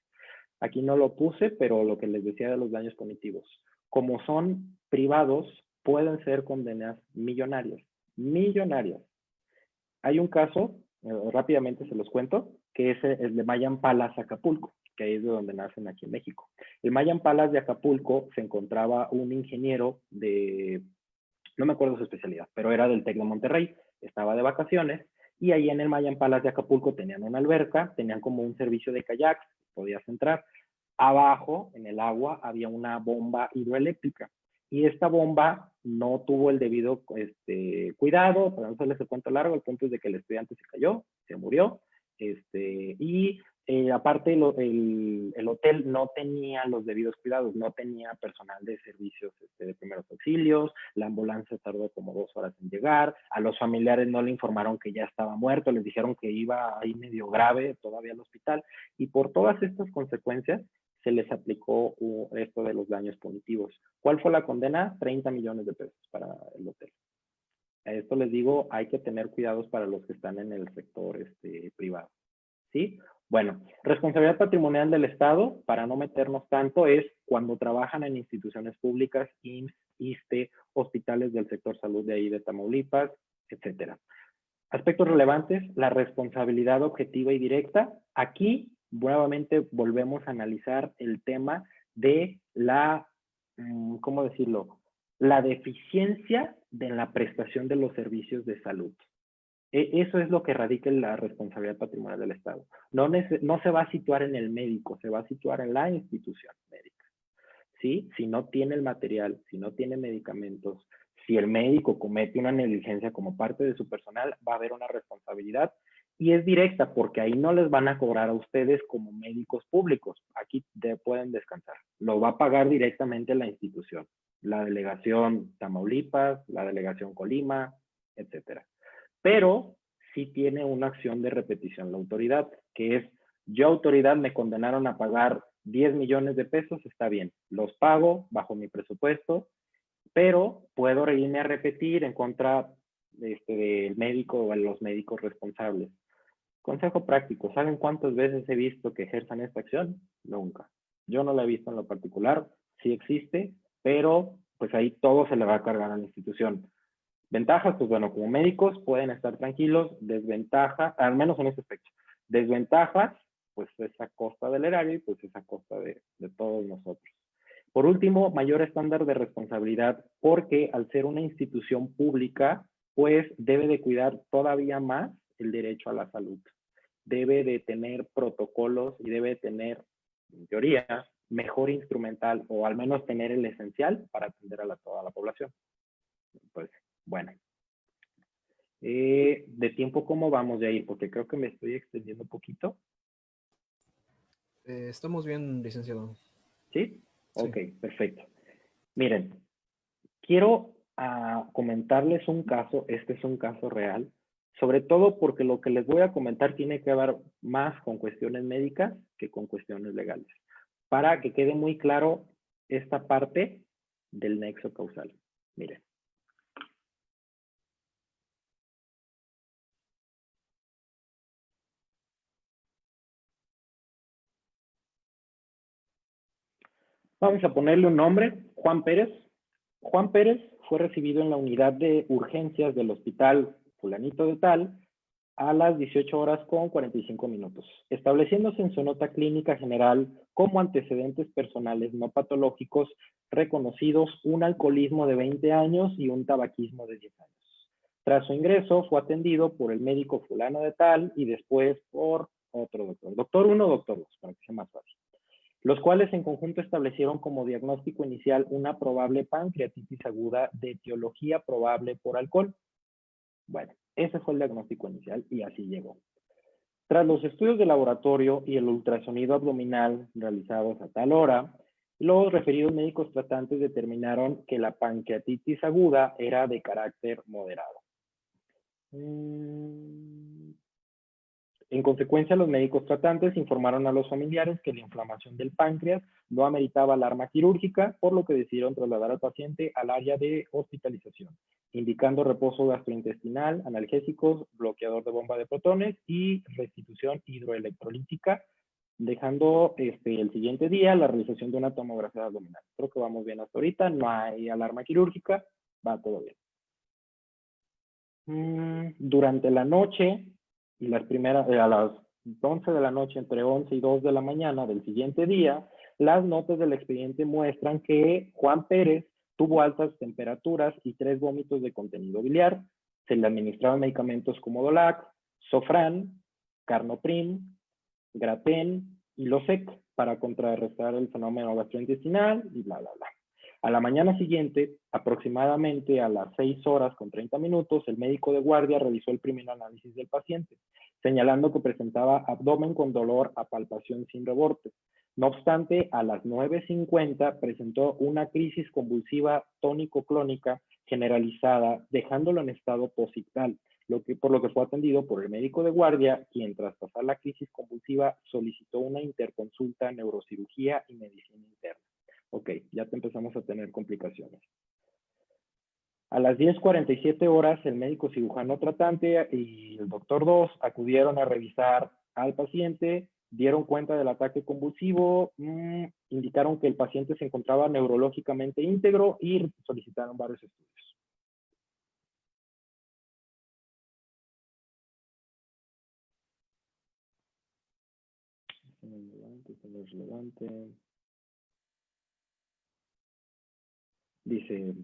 Aquí no lo puse, pero lo que les decía de los daños cognitivos. Como son privados, pueden ser condenas millonarias. Millonarias. Hay un caso, rápidamente se los cuento, que es el de Mayan Palace, Acapulco, que es de donde nacen aquí en México. El Mayan Palace de Acapulco se encontraba un ingeniero no me acuerdo su especialidad, pero era del TEC de Monterrey, estaba de vacaciones, y ahí en el Mayan Palace de Acapulco tenían una alberca, tenían como un servicio de kayaks, podías entrar. Abajo, en el agua, había una bomba hidroeléctrica, y esta bomba no tuvo el debido cuidado, para no hacerles el cuento largo, el punto es de que el estudiante se cayó, se murió, y aparte el hotel no tenía los debidos cuidados, no tenía personal de servicios de primeros auxilios, la ambulancia tardó como 2 horas en llegar, a los familiares no le informaron que ya estaba muerto, les dijeron que iba ahí medio grave todavía al hospital, y por todas estas consecuencias se les aplicó esto de los daños punitivos. ¿Cuál fue la condena? 30 millones de pesos para el hotel. A esto les digo, hay que tener cuidados para los que están en el sector privado. ¿Sí? Bueno, responsabilidad patrimonial del Estado, para no meternos tanto, es cuando trabajan en instituciones públicas, IMSS, ISSSTE, hospitales del sector salud de ahí de Tamaulipas, etcétera. Aspectos relevantes, la responsabilidad objetiva y directa. Aquí, nuevamente, volvemos a analizar el tema de ¿cómo decirlo? La deficiencia de la prestación de los servicios de salud. Eso es lo que radica en la responsabilidad patrimonial del Estado. No se va a situar en el médico, se va a situar en la institución médica. ¿Sí? Si no tiene el material, si no tiene medicamentos, si el médico comete una negligencia como parte de su personal, va a haber una responsabilidad y es directa porque ahí no les van a cobrar a ustedes como médicos públicos. Aquí pueden descansar. Lo va a pagar directamente la institución. La delegación Tamaulipas, la delegación Colima, etcétera. Pero sí tiene una acción de repetición la autoridad, que es, yo autoridad me condenaron a pagar 10 millones de pesos, está bien, los pago bajo mi presupuesto, pero puedo irme a repetir en contra del médico o de los médicos responsables. Consejo práctico, ¿saben cuántas veces he visto que ejerzan esta acción? Nunca. Yo no la he visto en lo particular, sí existe, pero pues ahí todo se le va a cargar a la institución. Ventajas, pues bueno, como médicos pueden estar tranquilos. Desventaja, al menos en este aspecto. Desventajas, pues es a costa del erario y pues es a costa de todos nosotros. Por último, mayor estándar de responsabilidad, porque al ser una institución pública, pues debe de cuidar todavía más el derecho a la salud. Debe de tener protocolos y debe de tener, en teoría, mejor instrumental o al menos tener el esencial para atender a toda la población. Pues, bueno. De tiempo, ¿cómo vamos de ahí? Porque creo que me estoy extendiendo un poquito. Estamos bien, licenciado. ¿Sí? Sí. Ok, perfecto. Miren, quiero comentarles un caso, este es un caso real, sobre todo porque lo que les voy a comentar tiene que ver más con cuestiones médicas que con cuestiones legales, para que quede muy claro esta parte del nexo causal. Miren. Vamos a ponerle un nombre, Juan Pérez. Juan Pérez fue recibido en la unidad de urgencias del hospital fulanito de tal a las 18 horas con 45 minutos, estableciéndose en su nota clínica general como antecedentes personales no patológicos reconocidos un alcoholismo de 20 años y un tabaquismo de 10 años. Tras su ingreso fue atendido por el médico fulano de tal y después por otro doctor. Doctor 1, doctor 2, para que sea más fácil. Los cuales en conjunto establecieron como diagnóstico inicial una probable pancreatitis aguda de etiología probable por alcohol. Bueno, ese fue el diagnóstico inicial y así llegó. Tras los estudios de laboratorio y el ultrasonido abdominal realizados a tal hora, los referidos médicos tratantes determinaron que la pancreatitis aguda era de carácter moderado. En consecuencia, los médicos tratantes informaron a los familiares que la inflamación del páncreas no ameritaba alarma quirúrgica, por lo que decidieron trasladar al paciente al área de hospitalización, indicando reposo gastrointestinal, analgésicos, bloqueador de bomba de protones y restitución hidroelectrolítica, dejando el siguiente día la realización de una tomografía abdominal. Creo que vamos bien hasta ahorita, no hay alarma quirúrgica, va todo bien. Durante la noche, y a las 11 de la noche, entre 11 y 2 de la mañana del siguiente día, las notas del expediente muestran que Juan Pérez tuvo altas temperaturas y 3 vómitos de contenido biliar. Se le administraban medicamentos como Dolac, Sofran, Carnoprim, Graten y Losec para contrarrestar el fenómeno gastrointestinal y bla, bla, bla. A la mañana siguiente, aproximadamente a las 6 horas con 30 minutos, el médico de guardia realizó el primer análisis del paciente, señalando que presentaba abdomen con dolor a palpación sin reborte. No obstante, a las 9:50 presentó una crisis convulsiva tónico-clónica generalizada, dejándolo en estado posictal, por lo que fue atendido por el médico de guardia, quien tras pasar la crisis convulsiva solicitó una interconsulta, neurocirugía y medicina interna. Ok, ya te empezamos a tener complicaciones. A las 10:47 horas, el médico cirujano tratante y el doctor 2 acudieron a revisar al paciente, dieron cuenta del ataque convulsivo, indicaron que el paciente se encontraba neurológicamente íntegro y solicitaron varios estudios. Relevante. Dice,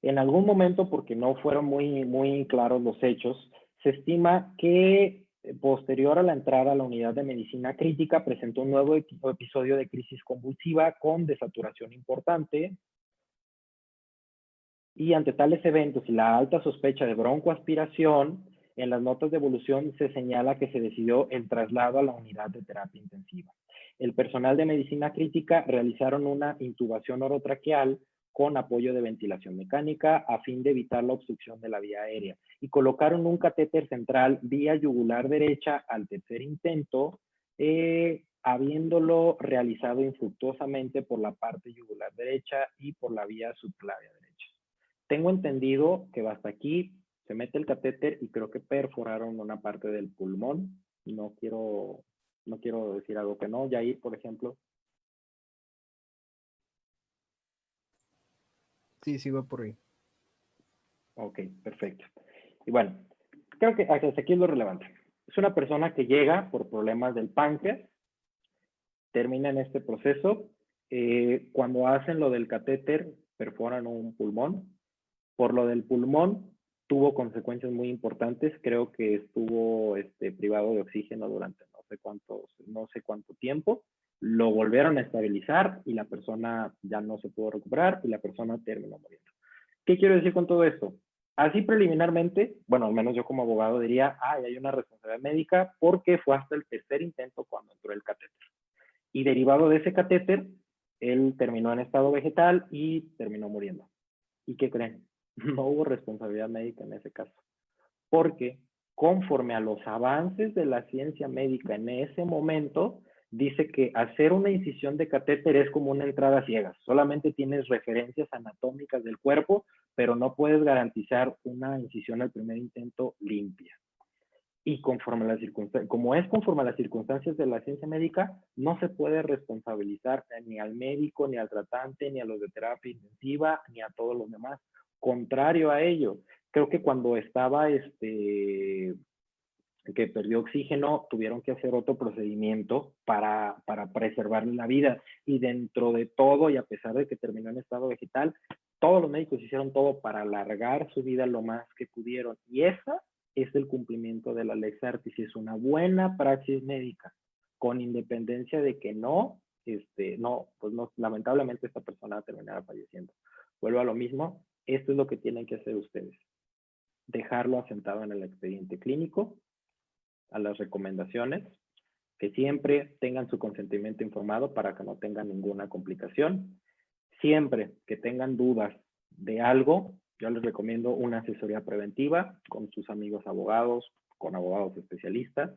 en algún momento, porque no fueron muy claros los hechos, se estima que posterior a la entrada a la unidad de medicina crítica presentó un nuevo episodio de crisis convulsiva con desaturación importante. Y ante tales eventos y la alta sospecha de broncoaspiración, En las notas de evolución se señala que se decidió el traslado a la unidad de terapia intensiva. El personal de medicina crítica realizaron una intubación orotraqueal con apoyo de ventilación mecánica a fin de evitar la obstrucción de la vía aérea y colocaron un catéter central vía yugular derecha al tercer intento, habiéndolo realizado infructuosamente por la parte yugular derecha y por la vía subclavia derecha. Tengo entendido que hasta aquí se mete el catéter y creo que perforaron una parte del pulmón. No quiero decir algo que no. Yair, por ejemplo. Sí, sí va por ahí. Ok, perfecto. Y bueno, creo que hasta aquí es lo relevante. Es una persona que llega por problemas del páncreas, termina en este proceso. Cuando hacen lo del catéter, perforan un pulmón. Por lo del pulmón, tuvo consecuencias muy importantes. Creo que estuvo privado de oxígeno durante no sé cuánto tiempo. Lo volvieron a estabilizar y la persona ya no se pudo recuperar y la persona terminó muriendo. ¿Qué quiero decir con todo esto? Así preliminarmente, bueno, al menos yo como abogado diría, hay una responsabilidad médica porque fue hasta el tercer intento cuando entró el catéter. Y derivado de ese catéter, él terminó en estado vegetal y terminó muriendo. ¿Y qué creen? No hubo responsabilidad médica en ese caso. Porque conforme a los avances de la ciencia médica en ese momento, dice que hacer una incisión de catéter es como una entrada a ciegas. Solamente tienes referencias anatómicas del cuerpo, pero no puedes garantizar una incisión al primer intento limpia. Y conforme a las circunstancias, como es conforme a las circunstancias de la ciencia médica, no se puede responsabilizar ni al médico, ni al tratante, ni a los de terapia intensiva, ni a todos los demás. Contrario a ello, creo que cuando estaba que perdió oxígeno, tuvieron que hacer otro procedimiento para preservarle la vida. Y dentro de todo, y a pesar de que terminó en estado vegetal, todos los médicos hicieron todo para alargar su vida lo más que pudieron. Y esa es el cumplimiento de la Lex Artis y es una buena praxis médica, con independencia de que lamentablemente esta persona terminará falleciendo. Vuelvo a lo mismo, esto es lo que tienen que hacer ustedes. Dejarlo asentado en el expediente clínico, a las recomendaciones, que siempre tengan su consentimiento informado para que no tengan ninguna complicación. Siempre que tengan dudas de algo, yo les recomiendo una asesoría preventiva con sus amigos abogados, con abogados especialistas,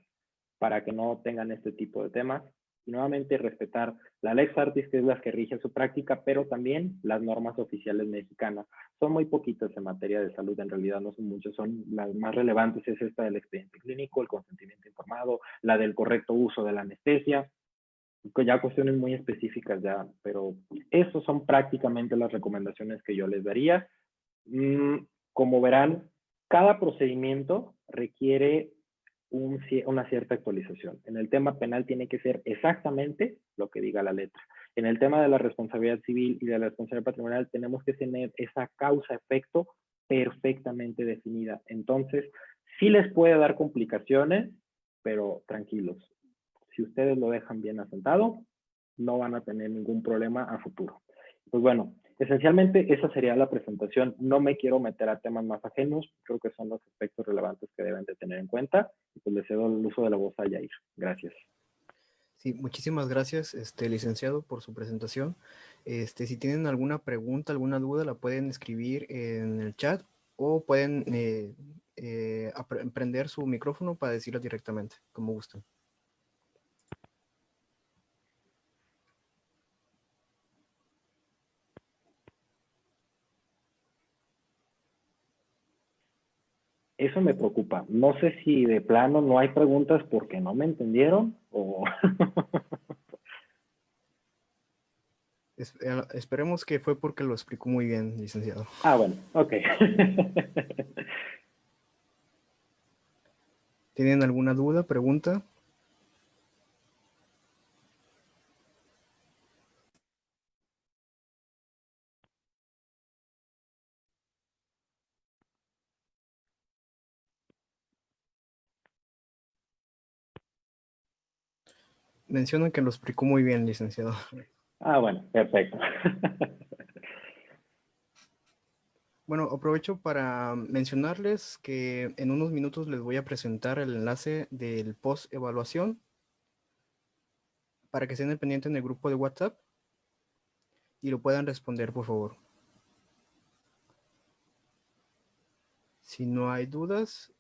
para que no tengan este tipo de temas. Y nuevamente respetar la Lex Artis, que es la que rige su práctica, pero también las normas oficiales mexicanas. Son muy poquitas en materia de salud, en realidad no son muchas, son las más relevantes, es esta del expediente clínico, el consentimiento informado, la del correcto uso de la anestesia, ya cuestiones muy específicas ya, pero esas son prácticamente las recomendaciones que yo les daría. Como verán, cada procedimiento requiere una cierta actualización. En el tema penal tiene que ser exactamente lo que diga la letra. En el tema de la responsabilidad civil y de la responsabilidad patrimonial tenemos que tener esa causa-efecto perfectamente definida. Entonces, sí les puede dar complicaciones, pero tranquilos. Si ustedes lo dejan bien asentado, no van a tener ningún problema a futuro. Pues bueno, esencialmente esa sería la presentación. No me quiero meter a temas más ajenos, creo que son los aspectos relevantes que deben de tener en cuenta. Y pues le cedo el uso de la voz a Yair. Gracias. Sí, muchísimas gracias, licenciado, por su presentación. Si tienen alguna pregunta, alguna duda, la pueden escribir en el chat o pueden prender su micrófono para decirlo directamente, como gusten. Eso me preocupa. No sé si de plano no hay preguntas porque no me entendieron o... Esperemos que fue porque lo explicó muy bien, licenciado. Bueno, ok. ¿Tienen alguna duda, pregunta? Mencionan que lo explicó muy bien, licenciado. Bueno, perfecto. Bueno, aprovecho para mencionarles que en unos minutos les voy a presentar el enlace del post evaluación para que estén al pendiente en el grupo de WhatsApp y lo puedan responder, por favor. Si no hay dudas,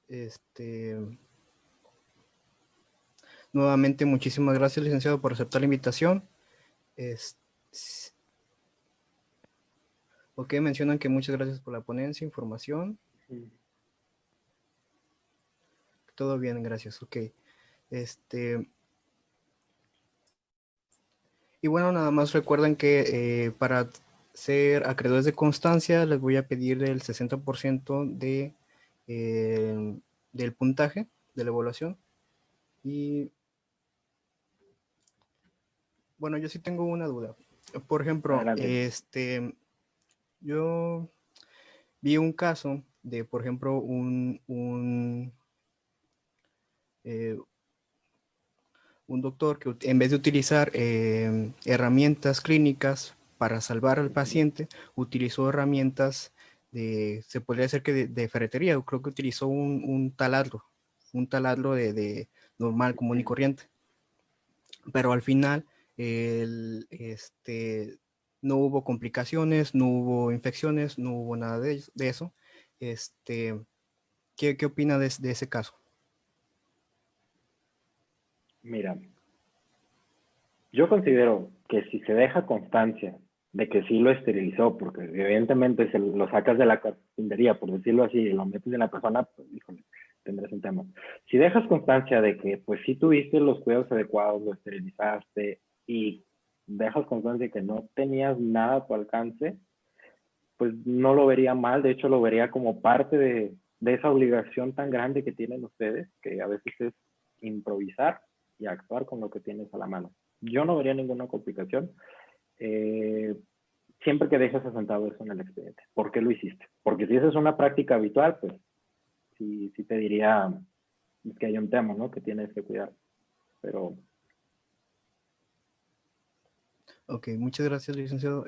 nuevamente muchísimas gracias, licenciado, por aceptar la invitación. Es- ok, mencionan que muchas gracias por la ponencia, información. Sí. Todo bien, gracias. Ok. Y bueno, nada más recuerden que para ser acreedores de constancia les voy a pedir el 60% del puntaje de la evaluación. Y bueno, yo sí tengo una duda. Por ejemplo, Adelante. yo vi un caso de, por ejemplo, eh, un doctor que en vez de utilizar herramientas clínicas para salvar al paciente, utilizó herramientas se podría decir que de ferretería. Creo que utilizó un taladro de normal, común y corriente. Pero al final, no hubo complicaciones, no hubo infecciones, no hubo nada de eso. ¿Qué opina de ese caso? Mira, yo considero que si se deja constancia de que sí lo esterilizó, porque evidentemente se lo sacas de la carpintería, por decirlo así, y lo metes en la persona, pues híjole, tendrás un tema. Si dejas constancia de que pues sí tuviste los cuidados adecuados, lo esterilizaste y dejas constancia de que no tenías nada a tu alcance, pues no lo vería mal, de hecho lo vería como parte de esa obligación tan grande que tienen ustedes, que a veces es improvisar y actuar con lo que tienes a la mano. Yo no vería ninguna complicación, eh, siempre que dejes asentado eso en el expediente. ¿Por qué lo hiciste? Porque si esa es una práctica habitual, pues sí, sí te diría que hay un tema, ¿no? Que tienes que cuidar. Pero Ok, muchas gracias, licenciado.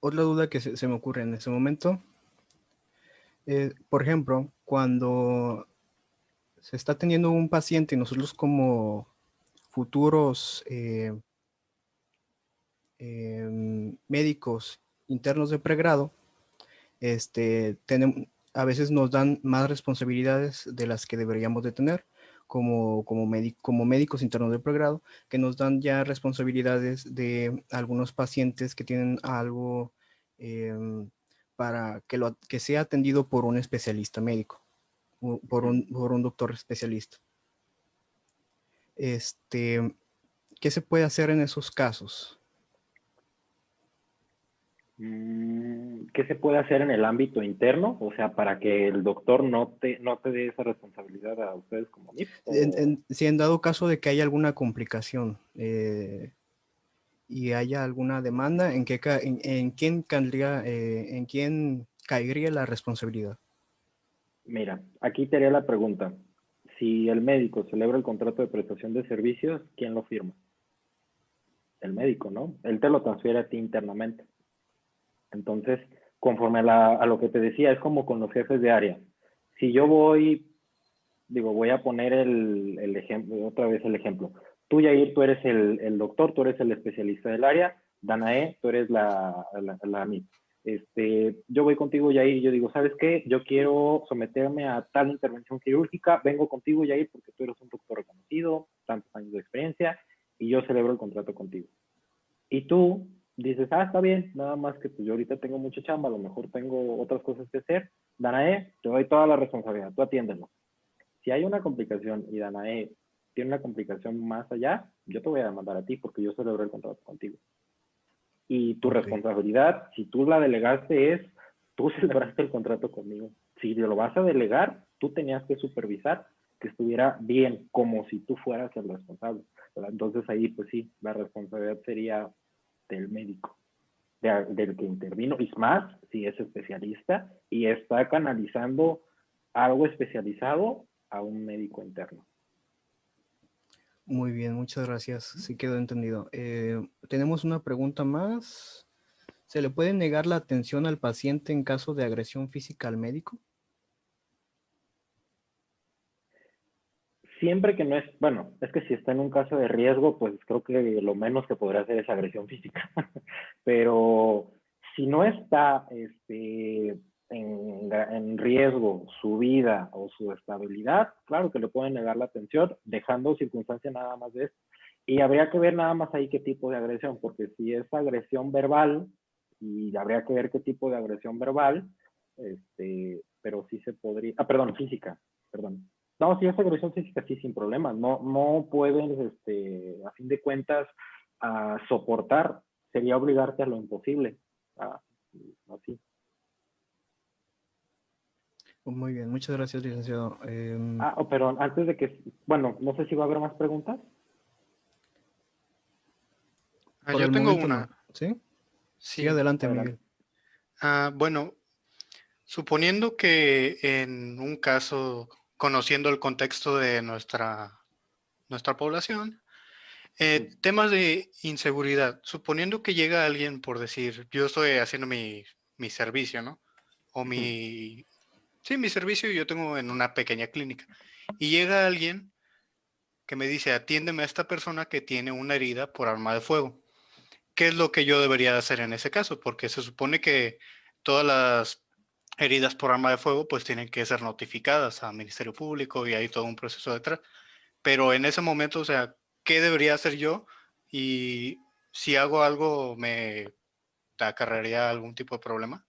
Otra duda que se me ocurre en ese momento, por ejemplo, cuando se está teniendo un paciente y nosotros como futuros médicos internos de pregrado, a veces nos dan más responsabilidades de las que deberíamos de tener como médicos internos de pregrado, que nos dan ya responsabilidades de algunos pacientes que tienen algo para que sea atendido por un especialista médico, por un doctor especialista. ¿Qué se puede hacer en esos casos? ¿qué se puede hacer en el ámbito interno? O sea, para que el doctor no te dé esa responsabilidad a ustedes como NIP. O... Si en dado caso de que haya alguna complicación y haya alguna demanda, ¿en quién caería la responsabilidad? Mira, aquí te haría la pregunta. Si el médico celebra el contrato de prestación de servicios, ¿quién lo firma? El médico, ¿no? Él te lo transfiere a ti internamente. Entonces, conforme a lo que te decía, es como con los jefes de área. Si yo voy a poner el ejemplo, otra vez el ejemplo. Tú, Yair, tú eres el doctor, tú eres el especialista del área. Danae, tú eres la MIT. Yo voy contigo, Yair, y yo digo, ¿sabes qué? Yo quiero someterme a tal intervención quirúrgica. Vengo contigo, Yair, porque tú eres un doctor reconocido, tantos años de experiencia, y yo celebro el contrato contigo. Y tú dices, está bien, nada más que pues yo ahorita tengo mucha chamba, a lo mejor tengo otras cosas que hacer. Danae, te doy toda la responsabilidad, tú atiéndelo. Si hay una complicación y Danae tiene una complicación más allá, yo te voy a demandar a ti porque yo celebré el contrato contigo. Y tu Ok, responsabilidad, si tú la delegaste, es tú celebraste el contrato conmigo. Si lo vas a delegar, tú tenías que supervisar que estuviera bien, como si tú fueras el responsable. ¿Verdad? Entonces ahí, pues sí, la responsabilidad sería del médico, del que intervino, y más si es especialista y está canalizando algo especializado a un médico interno. muy bien, muchas gracias. Sí quedó entendido. Tenemos una pregunta más. ¿Se le puede negar la atención al paciente en caso de agresión física al médico? Siempre que no es, bueno, es que si está en un caso de riesgo, pues creo que lo menos que podrá hacer es agresión física. Pero si no está en riesgo su vida o su estabilidad, claro que le pueden negar la atención, dejando circunstancia nada más de eso. Y habría que ver nada más ahí qué tipo de agresión, porque si es agresión verbal, y habría que ver qué tipo de agresión verbal, pero sí se podría, perdón, física, perdón. No, si es agresión física, sí, sin problema. No, no pueden, a fin de cuentas, soportar. Sería obligarte a lo imposible. Así. Muy bien, muchas gracias, licenciado. Perdón, antes de que, bueno, no sé si va a haber más preguntas. Por Yo el tengo momento una. no. ¿Sí? Sí, Sí. adelante, Adelante. Miguel. Bueno, suponiendo que en un caso, conociendo el contexto de nuestra población, temas de inseguridad, suponiendo que llega alguien por decir, yo estoy haciendo mi servicio, ¿no? O mi servicio yo tengo en una pequeña clínica. Y llega alguien que me dice, atiéndeme a esta persona que tiene una herida por arma de fuego. ¿Qué es lo que yo debería de hacer en ese caso? Porque se supone que todas las heridas por arma de fuego pues tienen que ser notificadas al Ministerio Público y hay todo un proceso detrás. Pero en ese momento, o sea, ¿qué debería hacer yo? Y si hago algo, ¿me acarrearía algún tipo de problema?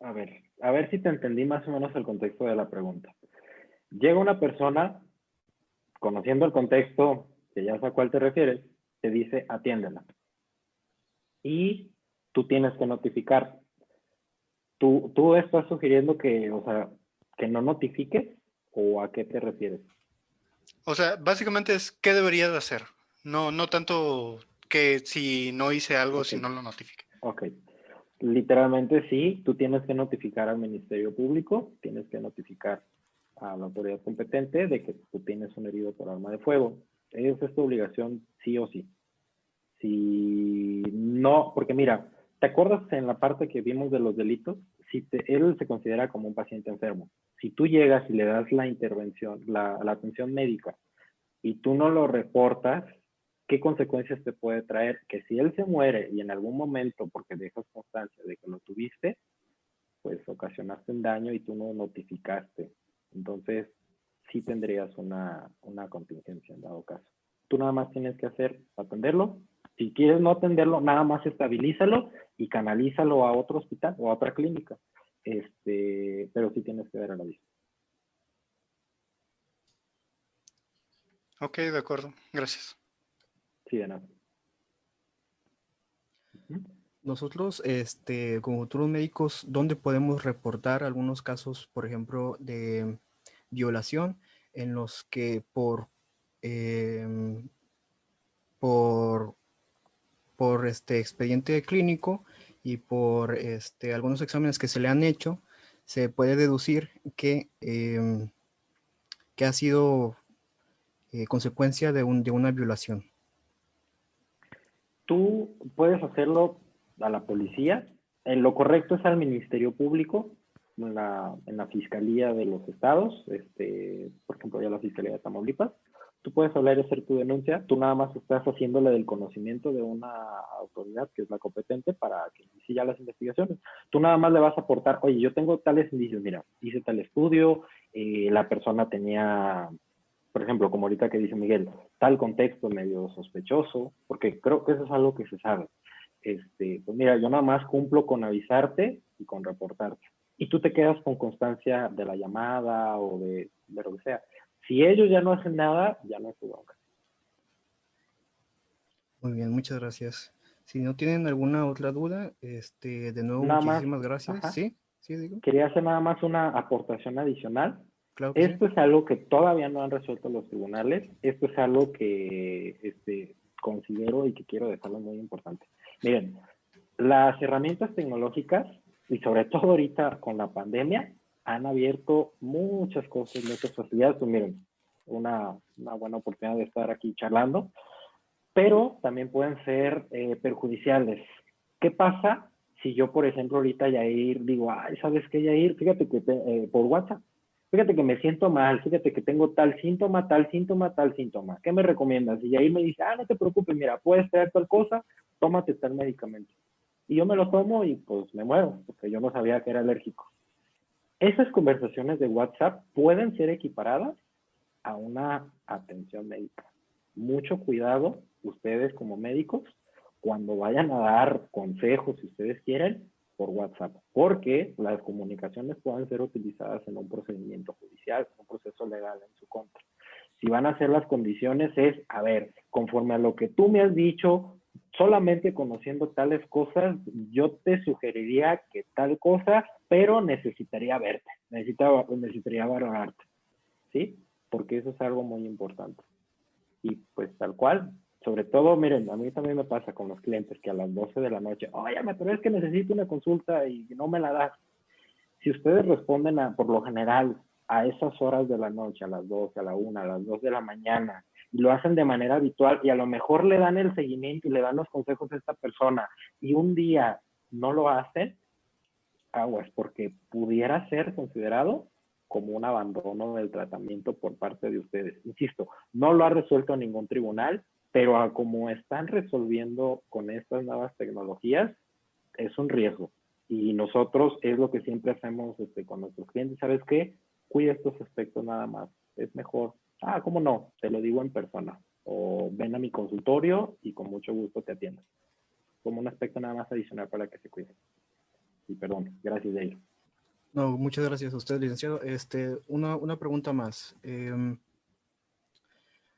A ver si te entendí más o menos el contexto de la pregunta. Llega una persona, conociendo el contexto, que ya sé a cuál te refieres, te dice, atiéndela. Y tú tienes que notificar. ¿Tú estás sugiriendo que, o sea, que no notifiques o a qué te refieres? O sea, básicamente es qué debería de hacer. No, no tanto que si no hice algo, Ok, si no lo notifique. ok. Literalmente sí, tú tienes que notificar al Ministerio Público, tienes que notificar a la autoridad competente de que tú tienes un herido por arma de fuego. Esa es tu obligación sí o sí. Si no, porque mira, ¿te acuerdas en la parte que vimos de los delitos? Si él se considera como un paciente enfermo. Si tú llegas y le das la intervención, la atención médica, y tú no lo reportas, ¿qué consecuencias te puede traer? Que si él se muere y en algún momento, porque dejas constancia de que lo tuviste, pues ocasionaste un daño y tú no notificaste. Entonces, sí tendrías una contingencia en dado caso. Tú nada más tienes que hacer, atenderlo. Si quieres no atenderlo, nada más estabilízalo y canalízalo a otro hospital o a otra clínica. Pero sí tienes que ver a la vista. Ok, de acuerdo. Gracias. Sí, de nada. Nosotros, como futuros médicos, ¿dónde podemos reportar algunos casos, por ejemplo, de violación en los que em, por, por expediente clínico y por algunos exámenes que se le han hecho, se puede deducir que ha sido consecuencia de una violación? Tú puedes hacerlo a la policía. Lo correcto es al Ministerio Público, en la Fiscalía de los Estados, por ejemplo, ya la Fiscalía de Tamaulipas. Tú puedes hablar y hacer tu denuncia. Tú nada más estás haciéndole del conocimiento de una autoridad que es la competente para que inicie ya las investigaciones. Tú nada más le vas a aportar, oye, yo tengo tales indicios, mira, hice tal estudio, la persona tenía, por ejemplo, como ahorita que dice Miguel, tal contexto medio sospechoso, porque creo que eso es algo que se sabe. Pues mira, yo nada más cumplo con avisarte y con reportarte. Y tú te quedas con constancia de la llamada o de lo que sea. Si ellos ya no hacen nada, ya no es tu bronca. Muy bien, muchas gracias. Si no tienen alguna otra duda, de nuevo, Nada más, muchísimas gracias. ajá, Sí, sí, digo. quería hacer nada más una aportación adicional. Claro que sí. Esto es algo que todavía no han resuelto los tribunales. Esto es algo que considero y que quiero dejarlo muy importante. Miren, las herramientas tecnológicas, y sobre todo ahorita con la pandemia, han abierto muchas cosas, muchas facilidades. Pues miren, una buena oportunidad de estar aquí charlando. pero también pueden ser perjudiciales. ¿Qué pasa si yo, por ejemplo, ahorita, Yair, digo, ay, ¿sabes qué, Yair? Fíjate que por WhatsApp, fíjate que me siento mal, fíjate que tengo tal síntoma, tal síntoma, tal síntoma. ¿Qué me recomiendas? Y Yair me dice, no te preocupes, mira, puedes traer tal cosa, tómate tal medicamento. Y yo me lo tomo y pues me muero, porque yo no sabía que era alérgico. Esas conversaciones de WhatsApp pueden ser equiparadas a una atención médica. Mucho cuidado ustedes como médicos cuando vayan a dar consejos, si ustedes quieren, por WhatsApp, porque las comunicaciones pueden ser utilizadas en un procedimiento judicial, un proceso legal en su contra. Si van a hacer las condiciones es, a ver, conforme a lo que tú me has dicho, solamente conociendo tales cosas, yo te sugeriría que tal cosa, pero necesitaría verte, necesitaría valorarte, ¿sí? Porque eso es algo muy importante. Y pues tal cual, sobre todo, miren, a mí también me pasa con los clientes que a las 12 de la noche, oye, pero es que necesito una consulta y no me la das. Si ustedes responden por lo general a esas horas de la noche, a las 12, a la 1, a las 2 de la mañana, y lo hacen de manera habitual, y a lo mejor le dan el seguimiento y le dan los consejos a esta persona, y un día no lo hacen, aguas, porque pudiera ser considerado como un abandono del tratamiento por parte de ustedes. Insisto, no lo ha resuelto ningún tribunal, pero como están resolviendo con estas nuevas tecnologías, es un riesgo. Y nosotros es lo que siempre hacemos con nuestros clientes. ¿Sabes qué? Cuida estos aspectos nada más. Es mejor. ¿Cómo no? Te lo digo en persona. O ven a mi consultorio y con mucho gusto te atiendo. Como un aspecto nada más adicional para que se cuide. Y perdón, gracias, Jair. No, muchas gracias a usted, licenciado. Una pregunta más.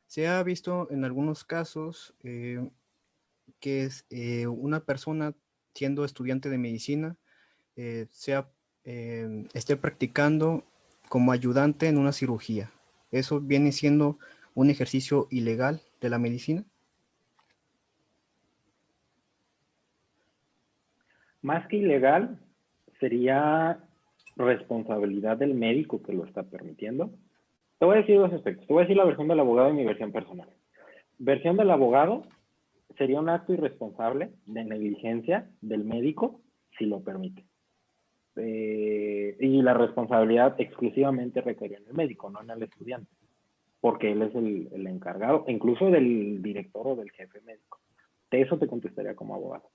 Se ha visto en algunos casos que una persona, siendo estudiante de medicina, esté practicando como ayudante en una cirugía. ¿Eso viene siendo un ejercicio ilegal de la medicina? Más que ilegal, sería responsabilidad del médico que lo está permitiendo. Te voy a decir dos aspectos. Te voy a decir la versión del abogado y mi versión personal. Versión del abogado sería un acto irresponsable de negligencia del médico si lo permite. Y la responsabilidad exclusivamente recaería en el médico, no en el estudiante, porque él es el encargado, incluso del director o del jefe médico. De eso te contestaría como abogado.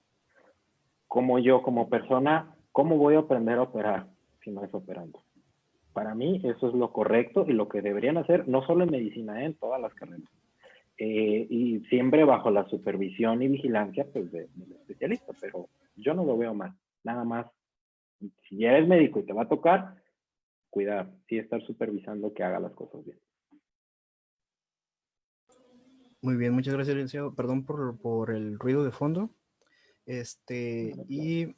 Como yo, como persona, ¿cómo voy a aprender a operar si no es operando? Para mí eso es lo correcto y lo que deberían hacer, no solo en medicina, en todas las carreras. Y siempre bajo la supervisión y vigilancia pues, del especialista, pero yo no lo veo mal. Nada más, si ya eres médico y te va a tocar, cuidar, sí estar supervisando que haga las cosas bien. Muy bien, muchas gracias, licenciado. Perdón por el ruido de fondo. Y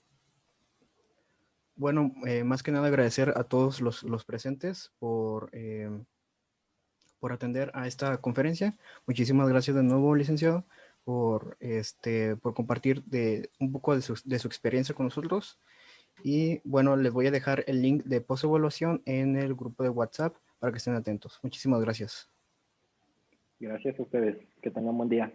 bueno, más que nada agradecer a todos los presentes por atender a esta conferencia. Muchísimas gracias de nuevo, licenciado, por compartir un poco de su experiencia con nosotros. Y bueno, les voy a dejar el link de postevaluación en el grupo de WhatsApp para que estén atentos. Muchísimas gracias. Gracias a ustedes. Que tengan buen día.